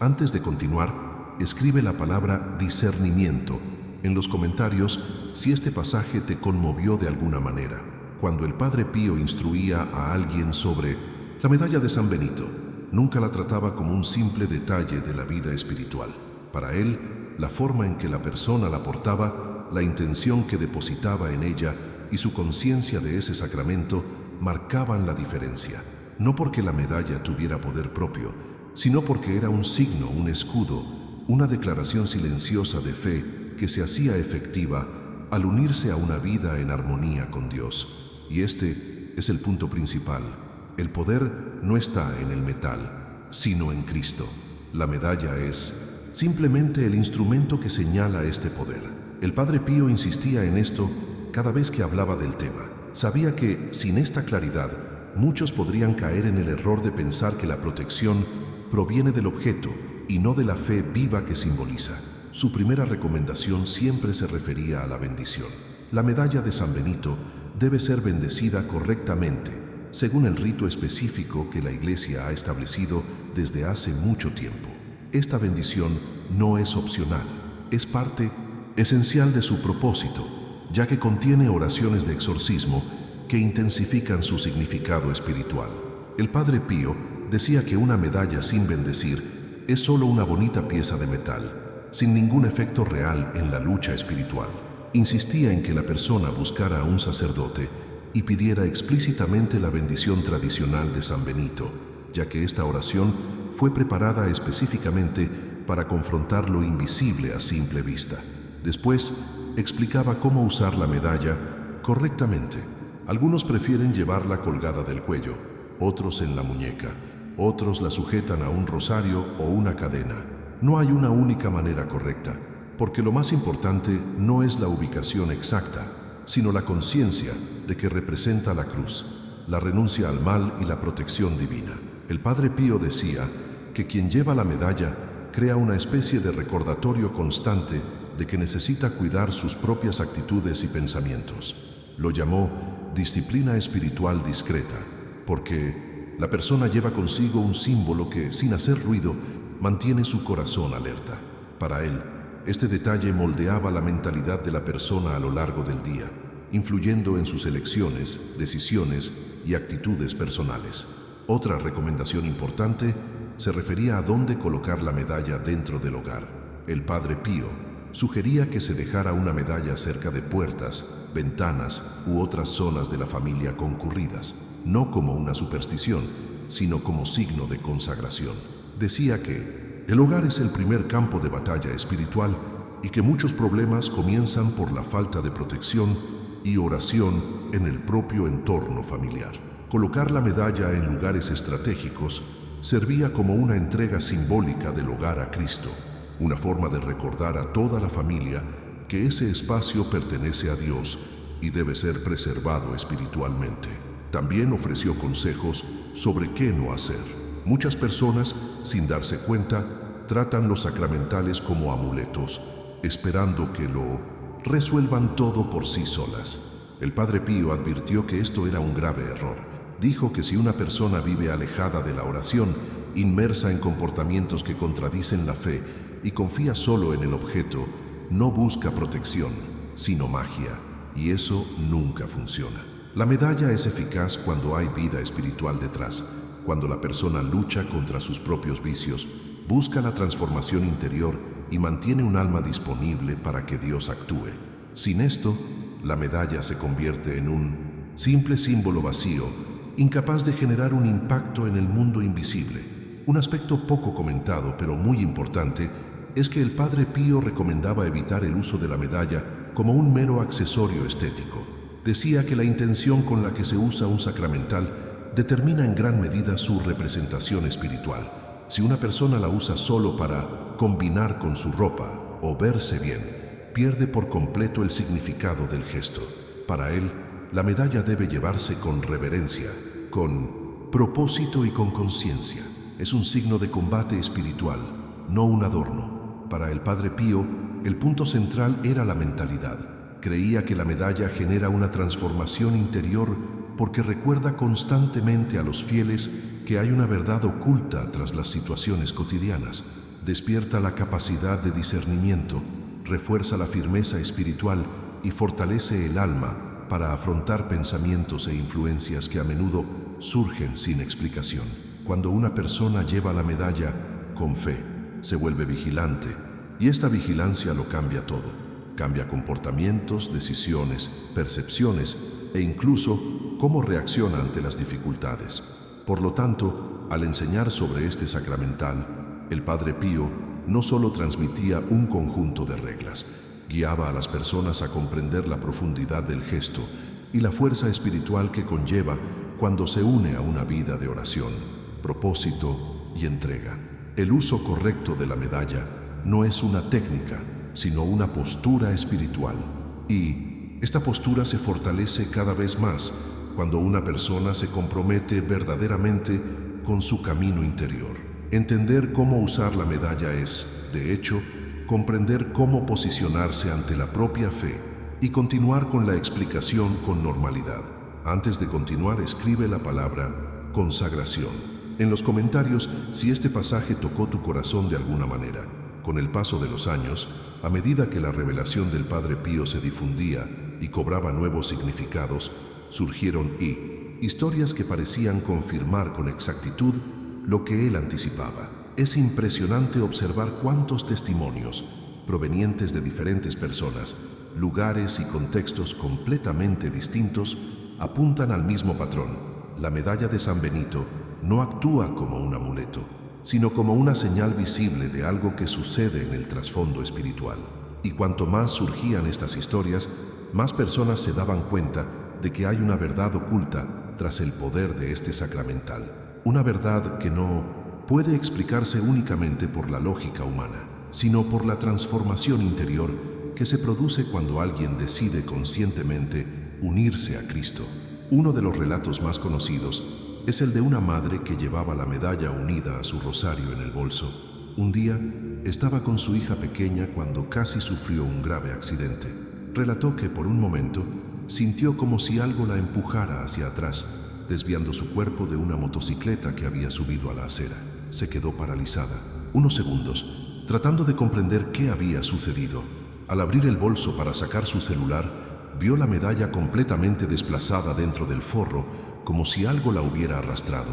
Antes de continuar, escribe la palabra discernimiento en los comentarios si este pasaje te conmovió de alguna manera. Cuando el Padre Pío instruía a alguien sobre la medalla de San Benito, nunca la trataba como un simple detalle de la vida espiritual. Para él, la forma en que la persona la portaba, la intención que depositaba en ella y su conciencia de ese sacramento marcaban la diferencia, no porque la medalla tuviera poder propio, sino porque era un signo, un escudo, una declaración silenciosa de fe que se hacía efectiva al unirse a una vida en armonía con Dios. Y este es el punto principal. El poder no está en el metal, sino en Cristo. La medalla es simplemente el instrumento que señala este poder. El Padre Pío insistía en esto cada vez que hablaba del tema. Sabía que, sin esta claridad, muchos podrían caer en el error de pensar que la protección proviene del objeto y no de la fe viva que simboliza. Su primera recomendación siempre se refería a la bendición. La medalla de San Benito debe ser bendecida correctamente, según el rito específico que la Iglesia ha establecido desde hace mucho tiempo. Esta bendición no es opcional, es parte esencial de su propósito, ya que contiene oraciones de exorcismo que intensifican su significado espiritual. El Padre Pío decía que una medalla sin bendecir es solo una bonita pieza de metal, sin ningún efecto real en la lucha espiritual. Insistía en que la persona buscara a un sacerdote y pidiera explícitamente la bendición tradicional de San Benito, ya que esta oración fue preparada específicamente para confrontar lo invisible a simple vista. Después, explicaba cómo usar la medalla correctamente. Algunos prefieren llevarla colgada del cuello, otros en la muñeca, otros la sujetan a un rosario o una cadena. No hay una única manera correcta, porque lo más importante no es la ubicación exacta, sino la conciencia de que representa la cruz, la renuncia al mal y la protección divina. El Padre Pío decía que quien lleva la medalla crea una especie de recordatorio constante de que necesita cuidar sus propias actitudes y pensamientos. Lo llamó disciplina espiritual discreta, porque la persona lleva consigo un símbolo que, sin hacer ruido, mantiene su corazón alerta. Para él, este detalle moldeaba la mentalidad de la persona a lo largo del día, influyendo en sus elecciones, decisiones y actitudes personales. Otra recomendación importante se refería a dónde colocar la medalla dentro del hogar. El Padre Pío sugería que se dejara una medalla cerca de puertas, ventanas u otras zonas de la familia concurridas, no como una superstición, sino como signo de consagración. Decía que el hogar es el primer campo de batalla espiritual y que muchos problemas comienzan por la falta de protección y oración en el propio entorno familiar. Colocar la medalla en lugares estratégicos servía como una entrega simbólica del hogar a Cristo, una forma de recordar a toda la familia que ese espacio pertenece a Dios y debe ser preservado espiritualmente. También ofreció consejos sobre qué no hacer. Muchas personas, sin darse cuenta, tratan los sacramentales como amuletos, esperando que lo resuelvan todo por sí solas. El Padre Pío advirtió que esto era un grave error. Dijo que si una persona vive alejada de la oración, inmersa en comportamientos que contradicen la fe y confía solo en el objeto, no busca protección, sino magia, y eso nunca funciona. La medalla es eficaz cuando hay vida espiritual detrás, cuando la persona lucha contra sus propios vicios, busca la transformación interior y mantiene un alma disponible para que Dios actúe. Sin esto, la medalla se convierte en un simple símbolo vacío, incapaz de generar un impacto en el mundo invisible. Un aspecto poco comentado, pero muy importante, es que el Padre Pío recomendaba evitar el uso de la medalla como un mero accesorio estético. Decía que la intención con la que se usa un sacramental determina en gran medida su representación espiritual. Si una persona la usa solo para combinar con su ropa o verse bien, pierde por completo el significado del gesto. Para él, la medalla debe llevarse con reverencia, con propósito y con conciencia. Es un signo de combate espiritual, no un adorno. Para el Padre Pío, el punto central era la mentalidad. Creía que la medalla genera una transformación interior porque recuerda constantemente a los fieles que hay una verdad oculta tras las situaciones cotidianas. Despierta la capacidad de discernimiento, refuerza la firmeza espiritual y fortalece el alma para afrontar pensamientos e influencias que a menudo surgen sin explicación. Cuando una persona lleva la medalla con fe, se vuelve vigilante, y esta vigilancia lo cambia todo. Cambia comportamientos, decisiones, percepciones e incluso cómo reacciona ante las dificultades. Por lo tanto, al enseñar sobre este sacramental, el Padre Pío no solo transmitía un conjunto de reglas, guiaba a las personas a comprender la profundidad del gesto y la fuerza espiritual que conlleva cuando se une a una vida de oración, propósito y entrega. El uso correcto de la medalla no es una técnica, sino una postura espiritual. Y esta postura se fortalece cada vez más cuando una persona se compromete verdaderamente con su camino interior. Entender cómo usar la medalla es, de hecho, comprender cómo posicionarse ante la propia fe y continuar con la explicación con normalidad. Antes de continuar, escribe la palabra consagración en los comentarios si este pasaje tocó tu corazón de alguna manera. Con el paso de los años, a medida que la revelación del Padre Pío se difundía y cobraba nuevos significados, surgieron historias que parecían confirmar con exactitud lo que él anticipaba. Es impresionante observar cuántos testimonios, provenientes de diferentes personas, lugares y contextos completamente distintos, apuntan al mismo patrón. La medalla de San Benito no actúa como un amuleto, sino como una señal visible de algo que sucede en el trasfondo espiritual. Y cuanto más surgían estas historias, más personas se daban cuenta de que hay una verdad oculta tras el poder de este sacramental. Una verdad que no puede explicarse únicamente por la lógica humana, sino por la transformación interior que se produce cuando alguien decide conscientemente unirse a Cristo. Uno de los relatos más conocidos es el de una madre que llevaba la medalla unida a su rosario en el bolso. Un día estaba con su hija pequeña cuando casi sufrió un grave accidente. Relató que por un momento sintió como si algo la empujara hacia atrás, desviando su cuerpo de una motocicleta que había subido a la acera. Se quedó paralizada unos segundos, tratando de comprender qué había sucedido. Al abrir el bolso para sacar su celular, vio la medalla completamente desplazada dentro del forro, como si algo la hubiera arrastrado.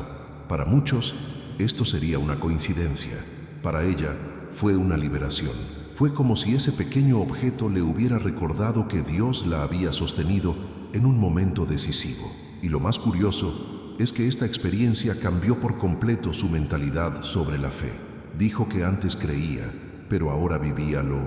Para muchos, esto sería una coincidencia. Para ella, fue una liberación. Fue como si ese pequeño objeto le hubiera recordado que Dios la había sostenido en un momento decisivo. Y lo más curioso es que esta experiencia cambió por completo su mentalidad sobre la fe. Dijo que antes creía, pero ahora vivía lo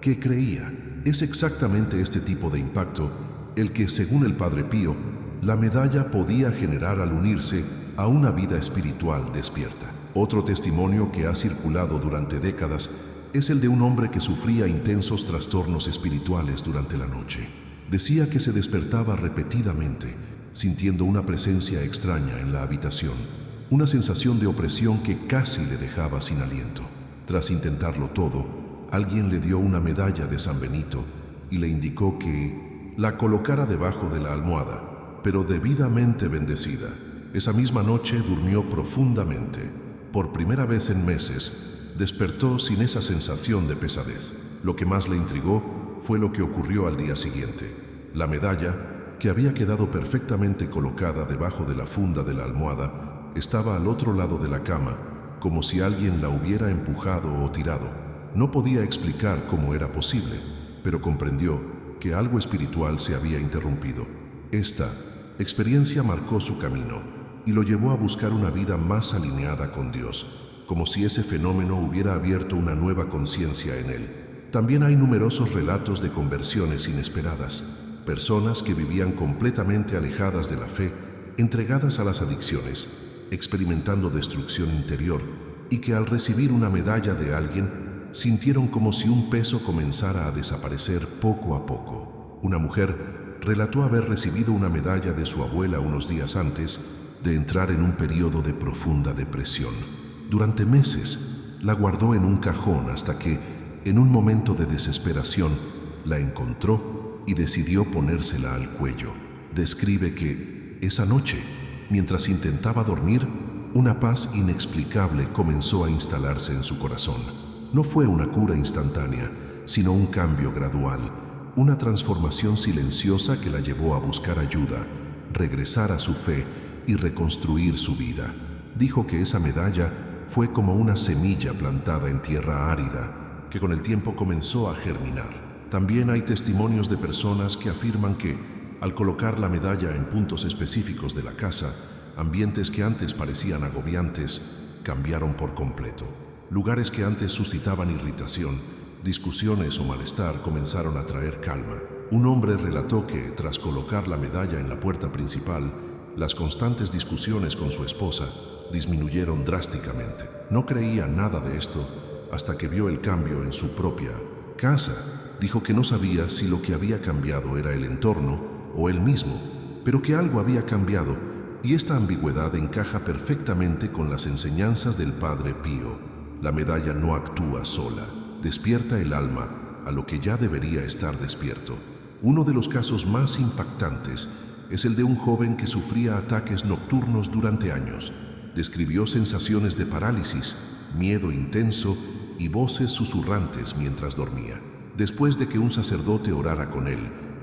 que creía. Es exactamente este tipo de impacto el que, según el Padre Pío, la medalla podía generar al unirse a una vida espiritual despierta. Otro testimonio que ha circulado durante décadas es el de un hombre que sufría intensos trastornos espirituales durante la noche. Decía que se despertaba repetidamente, sintiendo una presencia extraña en la habitación, una sensación de opresión que casi le dejaba sin aliento. Tras intentarlo todo, alguien le dio una medalla de San Benito y le indicó que la colocara debajo de la almohada, pero debidamente bendecida. Esa misma noche durmió profundamente. Por primera vez en meses, despertó sin esa sensación de pesadez. Lo que más le intrigó fue lo que ocurrió al día siguiente. La medalla, que había quedado perfectamente colocada debajo de la funda de la almohada, estaba al otro lado de la cama, como si alguien la hubiera empujado o tirado. No podía explicar cómo era posible, pero comprendió que algo espiritual se había interrumpido. Esta experiencia marcó su camino y lo llevó a buscar una vida más alineada con Dios, como si ese fenómeno hubiera abierto una nueva conciencia en él. También hay numerosos relatos de conversiones inesperadas, personas que vivían completamente alejadas de la fe, entregadas a las adicciones, experimentando destrucción interior, y que al recibir una medalla de alguien, sintieron como si un peso comenzara a desaparecer poco a poco. Una mujer relató haber recibido una medalla de su abuela unos días antes de entrar en un periodo de profunda depresión. Durante meses la guardó en un cajón hasta que, en un momento de desesperación, la encontró y decidió ponérsela al cuello. Describe que, esa noche, mientras intentaba dormir, una paz inexplicable comenzó a instalarse en su corazón. No fue una cura instantánea, sino un cambio gradual, una transformación silenciosa que la llevó a buscar ayuda, regresar a su fe y reconstruir su vida. Dijo que esa medalla fue como una semilla plantada en tierra árida, que con el tiempo comenzó a germinar. También hay testimonios de personas que afirman que, al colocar la medalla en puntos específicos de la casa, ambientes que antes parecían agobiantes cambiaron por completo. Lugares que antes suscitaban irritación, discusiones o malestar comenzaron a traer calma. Un hombre relató que, tras colocar la medalla en la puerta principal, las constantes discusiones con su esposa disminuyeron drásticamente. No creía nada de esto hasta que vio el cambio en su propia casa. Dijo que no sabía si lo que había cambiado era el entorno o él mismo, pero que algo había cambiado, y esta ambigüedad encaja perfectamente con las enseñanzas del Padre Pío. La medalla no actúa sola, despierta el alma a lo que ya debería estar despierto. Uno de los casos más impactantes es el de un joven que sufría ataques nocturnos durante años. Describió sensaciones de parálisis, miedo intenso y voces susurrantes mientras dormía. Después de que un sacerdote orara con él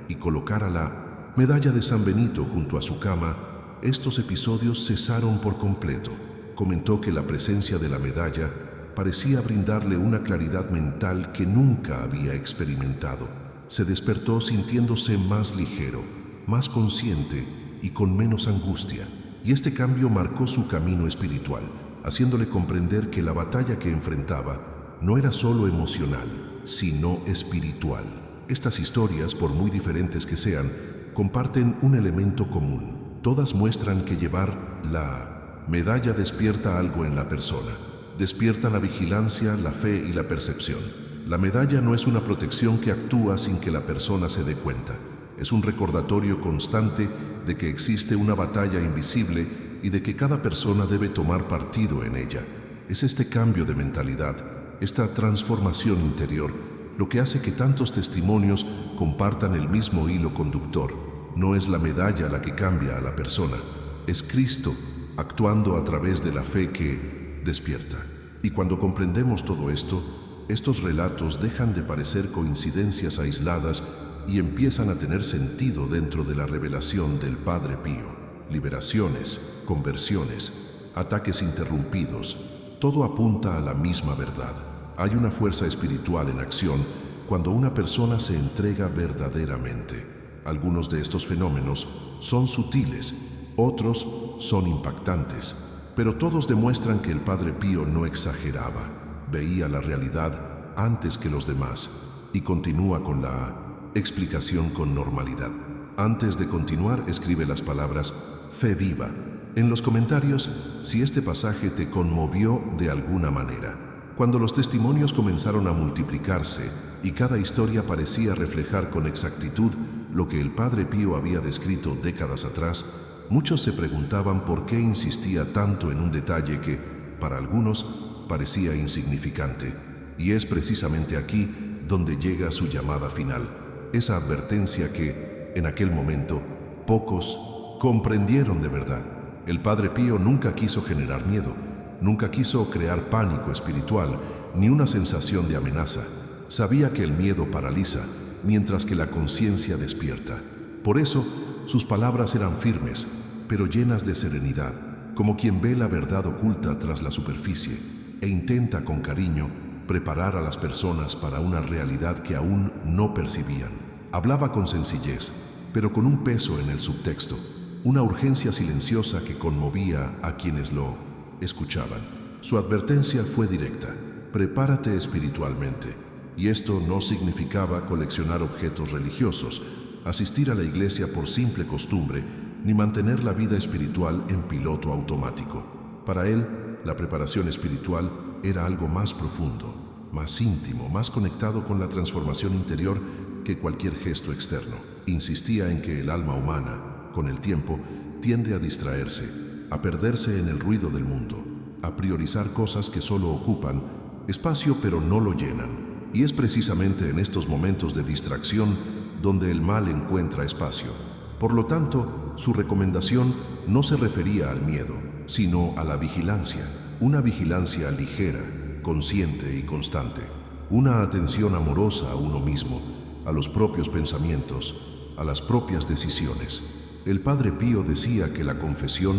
y colocara la medalla de San Benito junto a su cama, estos episodios cesaron por completo. Comentó que la presencia de la medalla parecía brindarle una claridad mental que nunca había experimentado. Se despertó sintiéndose más ligero, más consciente y con menos angustia. Y este cambio marcó su camino espiritual, haciéndole comprender que la batalla que enfrentaba no era solo emocional, sino espiritual. Estas historias, por muy diferentes que sean, comparten un elemento común. Todas muestran que llevar la medalla despierta algo en la persona. Despierta la vigilancia, la fe y la percepción. La medalla no es una protección que actúa sin que la persona se dé cuenta. Es un recordatorio constante de que existe una batalla invisible y de que cada persona debe tomar partido en ella. Es este cambio de mentalidad, esta transformación interior, lo que hace que tantos testimonios compartan el mismo hilo conductor. No es la medalla la que cambia a la persona, es Cristo actuando a través de la fe que despierta. Y cuando comprendemos todo esto, estos relatos dejan de parecer coincidencias aisladas y empiezan a tener sentido dentro de la revelación del Padre Pío. Liberaciones, conversiones, ataques interrumpidos, todo apunta a la misma verdad. Hay una fuerza espiritual en acción cuando una persona se entrega verdaderamente. Algunos de estos fenómenos son sutiles, otros son impactantes, pero todos demuestran que el Padre Pío no exageraba, veía la realidad antes que los demás y continúa con la explicación con normalidad. Antes de continuar, escribe las palabras "fe viva" en los comentarios si este pasaje te conmovió de alguna manera. Cuando los testimonios comenzaron a multiplicarse y cada historia parecía reflejar con exactitud lo que el Padre Pío había descrito décadas atrás, muchos se preguntaban por qué insistía tanto en un detalle que, para algunos, parecía insignificante. Y es precisamente aquí donde llega su llamada final. Esa advertencia que, en aquel momento, pocos comprendieron de verdad. El Padre Pío nunca quiso generar miedo, nunca quiso crear pánico espiritual, ni una sensación de amenaza. Sabía que el miedo paraliza, mientras que la conciencia despierta. Por eso, sus palabras eran firmes, pero llenas de serenidad, como quien ve la verdad oculta tras la superficie e intenta con cariño preparar a las personas para una realidad que aún no percibían. Hablaba con sencillez, pero con un peso en el subtexto, una urgencia silenciosa que conmovía a quienes lo escuchaban. Su advertencia fue directa: prepárate espiritualmente. Y esto no significaba coleccionar objetos religiosos, asistir a la iglesia por simple costumbre, ni mantener la vida espiritual en piloto automático. Para él, la preparación espiritual era algo más profundo, más íntimo, más conectado con la transformación interior que cualquier gesto externo. Insistía en que el alma humana, con el tiempo, tiende a distraerse, a perderse en el ruido del mundo, a priorizar cosas que solo ocupan espacio pero no lo llenan. Y es precisamente en estos momentos de distracción donde el mal encuentra espacio. Por lo tanto, su recomendación no se refería al miedo, sino a la vigilancia. Una vigilancia ligera, consciente y constante. Una atención amorosa a uno mismo, a los propios pensamientos, a las propias decisiones. El Padre Pío decía que la confesión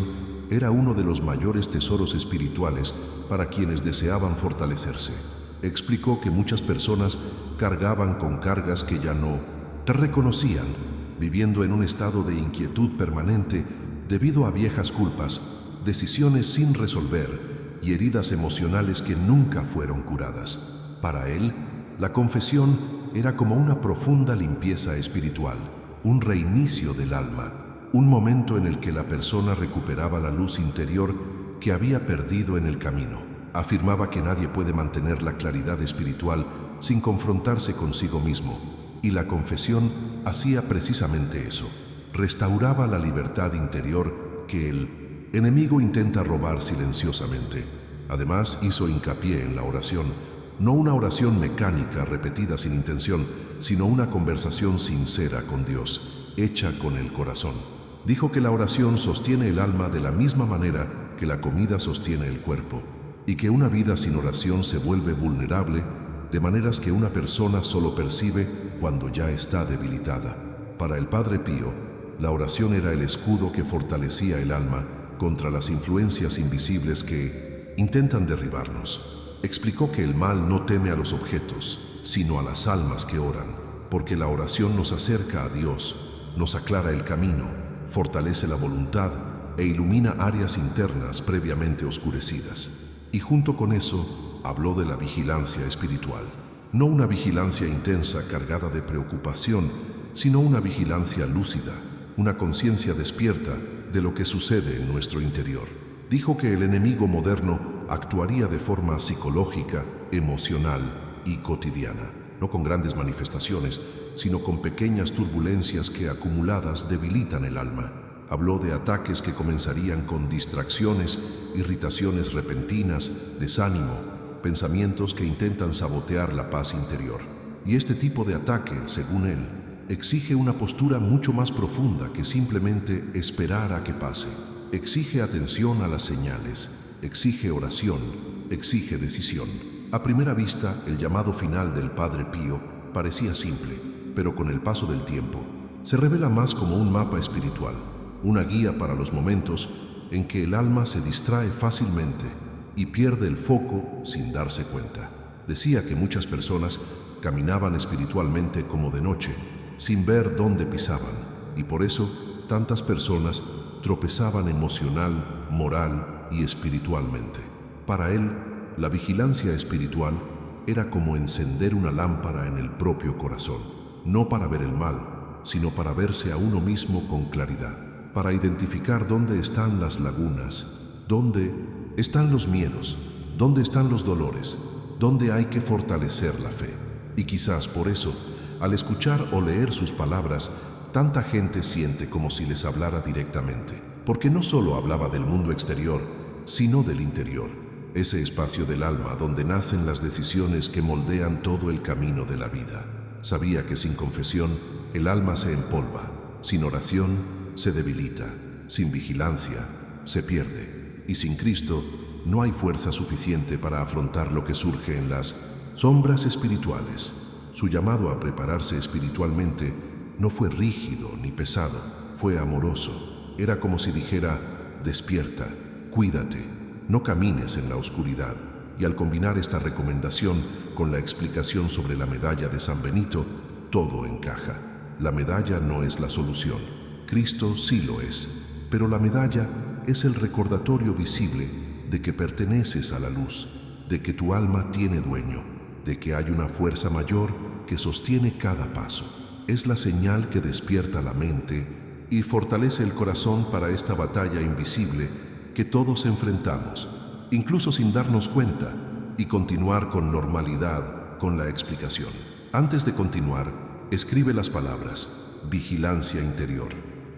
era uno de los mayores tesoros espirituales para quienes deseaban fortalecerse. Explicó que muchas personas cargaban con cargas que ya no reconocían, viviendo en un estado de inquietud permanente debido a viejas culpas, decisiones sin resolver y heridas emocionales que nunca fueron curadas. Para él, la confesión era como una profunda limpieza espiritual, un reinicio del alma, un momento en el que la persona recuperaba la luz interior que había perdido en el camino. Afirmaba que nadie puede mantener la claridad espiritual sin confrontarse consigo mismo, y la confesión hacía precisamente eso. Restauraba la libertad interior que el enemigo intenta robar silenciosamente. Además, hizo hincapié en la oración, no una oración mecánica repetida sin intención, sino una conversación sincera con Dios, hecha con el corazón. Dijo que la oración sostiene el alma de la misma manera que la comida sostiene el cuerpo, y que una vida sin oración se vuelve vulnerable, de maneras que una persona solo percibe cuando ya está debilitada. Para el Padre Pío, la oración era el escudo que fortalecía el alma contra las influencias invisibles que intentan derribarnos. Explicó que el mal no teme a los objetos, sino a las almas que oran, porque la oración nos acerca a Dios, nos aclara el camino, fortalece la voluntad e ilumina áreas internas previamente oscurecidas. Y junto con eso, habló de la vigilancia espiritual. No una vigilancia intensa cargada de preocupación, sino una vigilancia lúcida, una conciencia despierta de lo que sucede en nuestro interior. Dijo que el enemigo moderno actuaría de forma psicológica, emocional y cotidiana, no con grandes manifestaciones, sino con pequeñas turbulencias que acumuladas debilitan el alma. Habló de ataques que comenzarían con distracciones, irritaciones repentinas, desánimo, pensamientos que intentan sabotear la paz interior. Y este tipo de ataque, según él, exige una postura mucho más profunda que simplemente esperar a que pase. Exige atención a las señales, exige oración, exige decisión. A primera vista, el llamado final del Padre Pío parecía simple, pero con el paso del tiempo, se revela más como un mapa espiritual, una guía para los momentos en que el alma se distrae fácilmente y pierde el foco sin darse cuenta. Decía que muchas personas caminaban espiritualmente como de noche, sin ver dónde pisaban, y por eso tantas personas tropezaban emocional, moral y espiritualmente. Para él, la vigilancia espiritual era como encender una lámpara en el propio corazón, no para ver el mal, sino para verse a uno mismo con claridad, para identificar dónde están las lagunas, dónde están los miedos, dónde están los dolores, dónde hay que fortalecer la fe. Y quizás por eso, al escuchar o leer sus palabras, tanta gente siente como si les hablara directamente, porque no solo hablaba del mundo exterior, sino del interior, ese espacio del alma donde nacen las decisiones que moldean todo el camino de la vida. Sabía que sin confesión, el alma se empolva, sin oración, se debilita, sin vigilancia, se pierde, y sin Cristo, no hay fuerza suficiente para afrontar lo que surge en las sombras espirituales. Su llamado a prepararse espiritualmente no fue rígido ni pesado, fue amoroso. Era como si dijera: despierta, cuídate, no camines en la oscuridad. Y al combinar esta recomendación con la explicación sobre la medalla de San Benito, todo encaja. La medalla no es la solución, Cristo sí lo es, pero la medalla es el recordatorio visible de que perteneces a la luz, de que tu alma tiene dueño, de que hay una fuerza mayor que sostiene cada paso. Es la señal que despierta la mente y fortalece el corazón para esta batalla invisible que todos enfrentamos, incluso sin darnos cuenta, y continuar con normalidad con la explicación. Antes de continuar, escribe las palabras vigilancia interior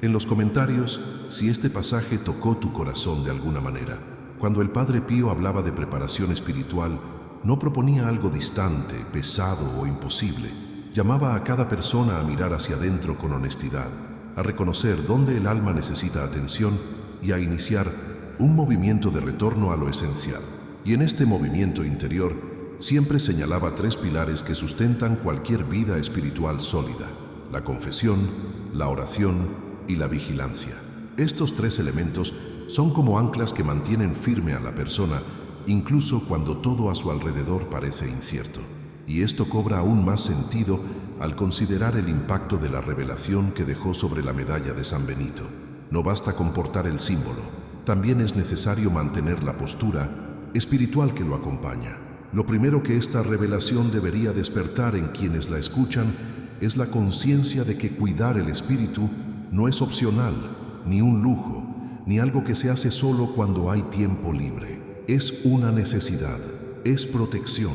en los comentarios si este pasaje tocó tu corazón de alguna manera. Cuando el Padre Pío hablaba de preparación espiritual, no proponía algo distante, pesado o imposible. Llamaba a cada persona a mirar hacia adentro con honestidad, a reconocer dónde el alma necesita atención y a iniciar un movimiento de retorno a lo esencial. Y en este movimiento interior siempre señalaba 3 pilares que sustentan cualquier vida espiritual sólida: la confesión, la oración y la vigilancia. Estos 3 elementos son como anclas que mantienen firme a la persona, incluso cuando todo a su alrededor parece incierto. Y esto cobra aún más sentido al considerar el impacto de la revelación que dejó sobre la medalla de San Benito. No basta con portar el símbolo, también es necesario mantener la postura espiritual que lo acompaña. Lo primero que esta revelación debería despertar en quienes la escuchan es la conciencia de que cuidar el espíritu no es opcional, ni un lujo, ni algo que se hace solo cuando hay tiempo libre. Es una necesidad, es protección,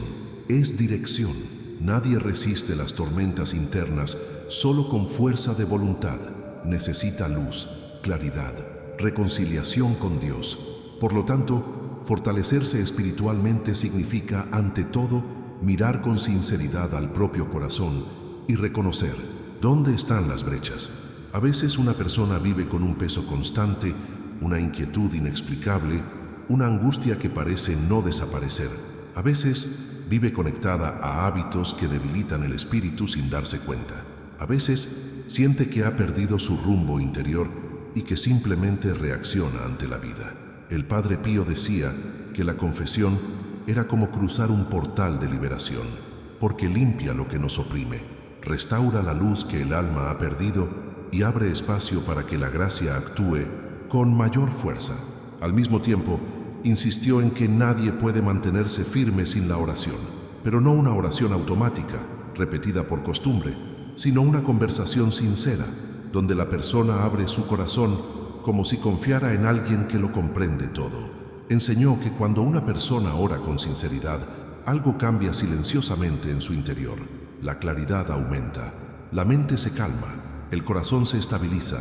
es dirección. Nadie resiste las tormentas internas solo con fuerza de voluntad. Necesita luz, claridad, reconciliación con Dios. Por lo tanto, fortalecerse espiritualmente significa, ante todo, mirar con sinceridad al propio corazón y reconocer dónde están las brechas. A veces una persona vive con un peso constante, una inquietud inexplicable, una angustia que parece no desaparecer. A veces vive conectada a hábitos que debilitan el espíritu sin darse cuenta. A veces siente que ha perdido su rumbo interior y que simplemente reacciona ante la vida. El Padre Pío decía que la confesión era como cruzar un portal de liberación, porque limpia lo que nos oprime, restaura la luz que el alma ha perdido y abre espacio para que la gracia actúe con mayor fuerza. Al mismo tiempo, insistió en que nadie puede mantenerse firme sin la oración, pero no una oración automática, repetida por costumbre, sino una conversación sincera, donde la persona abre su corazón como si confiara en alguien que lo comprende todo. Enseñó que cuando una persona ora con sinceridad, algo cambia silenciosamente en su interior. La claridad aumenta, la mente se calma, el corazón se estabiliza,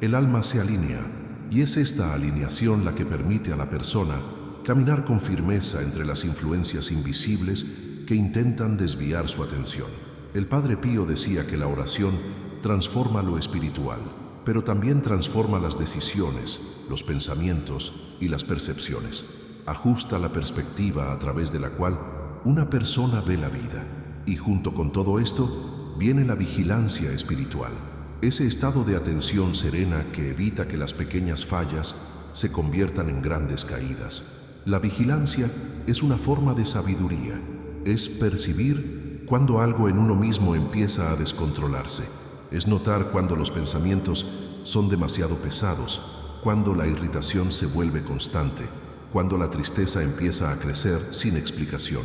el alma se alinea, y es esta alineación la que permite a la persona caminar con firmeza entre las influencias invisibles que intentan desviar su atención. El Padre Pío decía que la oración transforma lo espiritual, pero también transforma las decisiones, los pensamientos y las percepciones. Ajusta la perspectiva a través de la cual una persona ve la vida. Y junto con todo esto viene la vigilancia espiritual. Ese estado de atención serena que evita que las pequeñas fallas se conviertan en grandes caídas. La vigilancia es una forma de sabiduría, es percibir cuando algo en uno mismo empieza a descontrolarse, es notar cuando los pensamientos son demasiado pesados, cuando la irritación se vuelve constante, cuando la tristeza empieza a crecer sin explicación.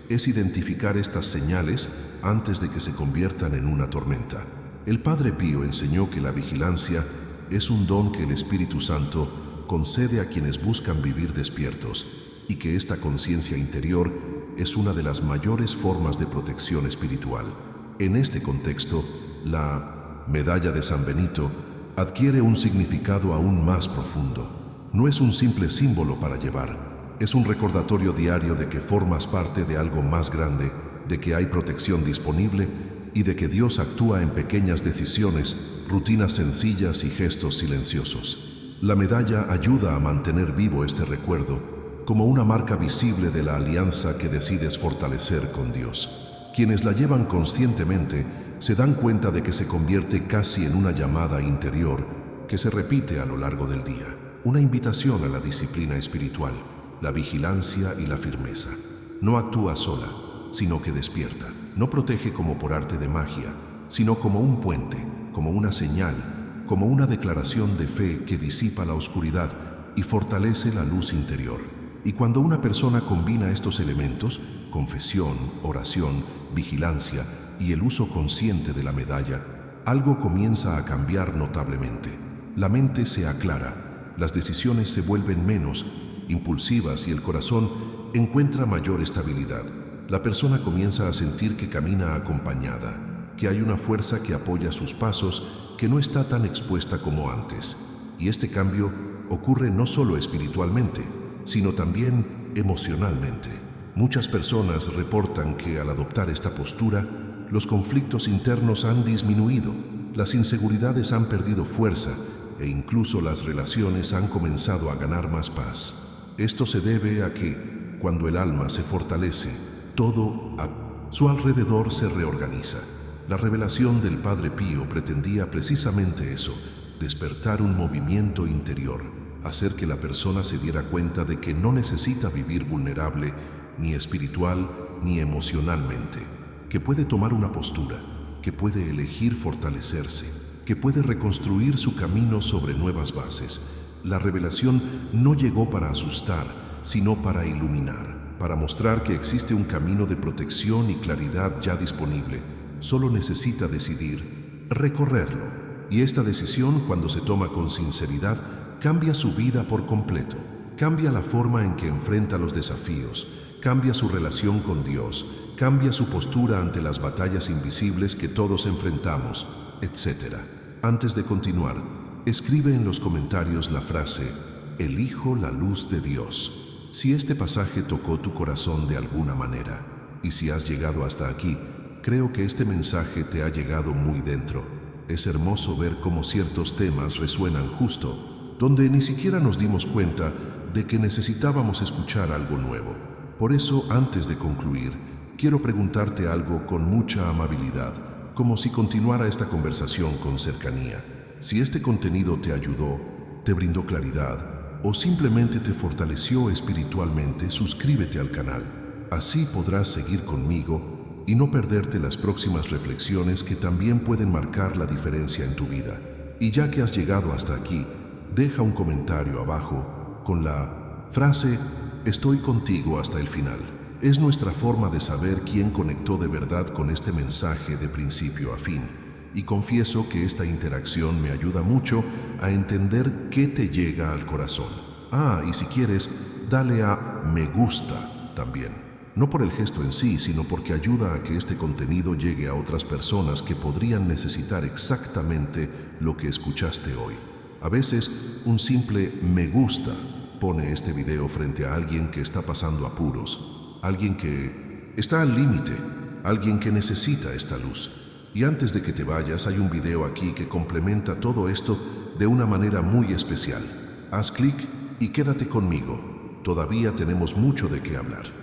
Es identificar estas señales antes de que se conviertan en una tormenta. El Padre Pío enseñó que la vigilancia es un don que el Espíritu Santo concede a quienes buscan vivir despiertos y que esta conciencia interior es una de las mayores formas de protección espiritual. En este contexto, la medalla de San Benito adquiere un significado aún más profundo. No es un simple símbolo para llevar, es un recordatorio diario de que formas parte de algo más grande, de que hay protección disponible y de que Dios actúa en pequeñas decisiones, rutinas sencillas y gestos silenciosos. La medalla ayuda a mantener vivo este recuerdo como una marca visible de la alianza que decides fortalecer con Dios. Quienes la llevan conscientemente se dan cuenta de que se convierte casi en una llamada interior que se repite a lo largo del día, una invitación a la disciplina espiritual, la vigilancia y la firmeza. No actúa sola, sino que despierta. No protege como por arte de magia, sino como un puente, como una señal, como una declaración de fe que disipa la oscuridad y fortalece la luz interior. Y cuando una persona combina estos elementos, confesión, oración, vigilancia y el uso consciente de la medalla, algo comienza a cambiar notablemente. La mente se aclara, las decisiones se vuelven menos impulsivas y el corazón encuentra mayor estabilidad. La persona comienza a sentir que camina acompañada, que hay una fuerza que apoya sus pasos, que no está tan expuesta como antes. Y este cambio ocurre no solo espiritualmente, sino también emocionalmente. Muchas personas reportan que al adoptar esta postura, los conflictos internos han disminuido, las inseguridades han perdido fuerza e incluso las relaciones han comenzado a ganar más paz. Esto se debe a que, cuando el alma se fortalece, todo a su alrededor se reorganiza. La revelación del Padre Pío pretendía precisamente eso, despertar un movimiento interior, hacer que la persona se diera cuenta de que no necesita vivir vulnerable, ni espiritual, ni emocionalmente, que puede tomar una postura, que puede elegir fortalecerse, que puede reconstruir su camino sobre nuevas bases. La revelación no llegó para asustar, sino para iluminar, para mostrar que existe un camino de protección y claridad ya disponible. Solo necesita decidir recorrerlo. Y esta decisión, cuando se toma con sinceridad, cambia su vida por completo. Cambia la forma en que enfrenta los desafíos, cambia su relación con Dios, cambia su postura ante las batallas invisibles que todos enfrentamos, etc. Antes de continuar, escribe en los comentarios la frase: elijo la luz de Dios. Si este pasaje tocó tu corazón de alguna manera, y si has llegado hasta aquí, creo que este mensaje te ha llegado muy dentro. Es hermoso ver cómo ciertos temas resuenan justo, donde ni siquiera nos dimos cuenta de que necesitábamos escuchar algo nuevo. Por eso, antes de concluir, quiero preguntarte algo con mucha amabilidad, como si continuara esta conversación con cercanía. Si este contenido te ayudó, te brindó claridad o simplemente te fortaleció espiritualmente, suscríbete al canal. Así podrás seguir conmigo y no perderte las próximas reflexiones que también pueden marcar la diferencia en tu vida. Y ya que has llegado hasta aquí, deja un comentario abajo con la frase «Estoy contigo hasta el final». Es nuestra forma de saber quién conectó de verdad con este mensaje de principio a fin. Y confieso que esta interacción me ayuda mucho a entender qué te llega al corazón. Y si quieres, dale a me gusta también. No por el gesto en sí, sino porque ayuda a que este contenido llegue a otras personas que podrían necesitar exactamente lo que escuchaste hoy. A veces, un simple me gusta pone este video frente a alguien que está pasando apuros, alguien que está al límite, alguien que necesita esta luz. Y antes de que te vayas, hay un video aquí que complementa todo esto de una manera muy especial. Haz clic y quédate conmigo. Todavía tenemos mucho de qué hablar.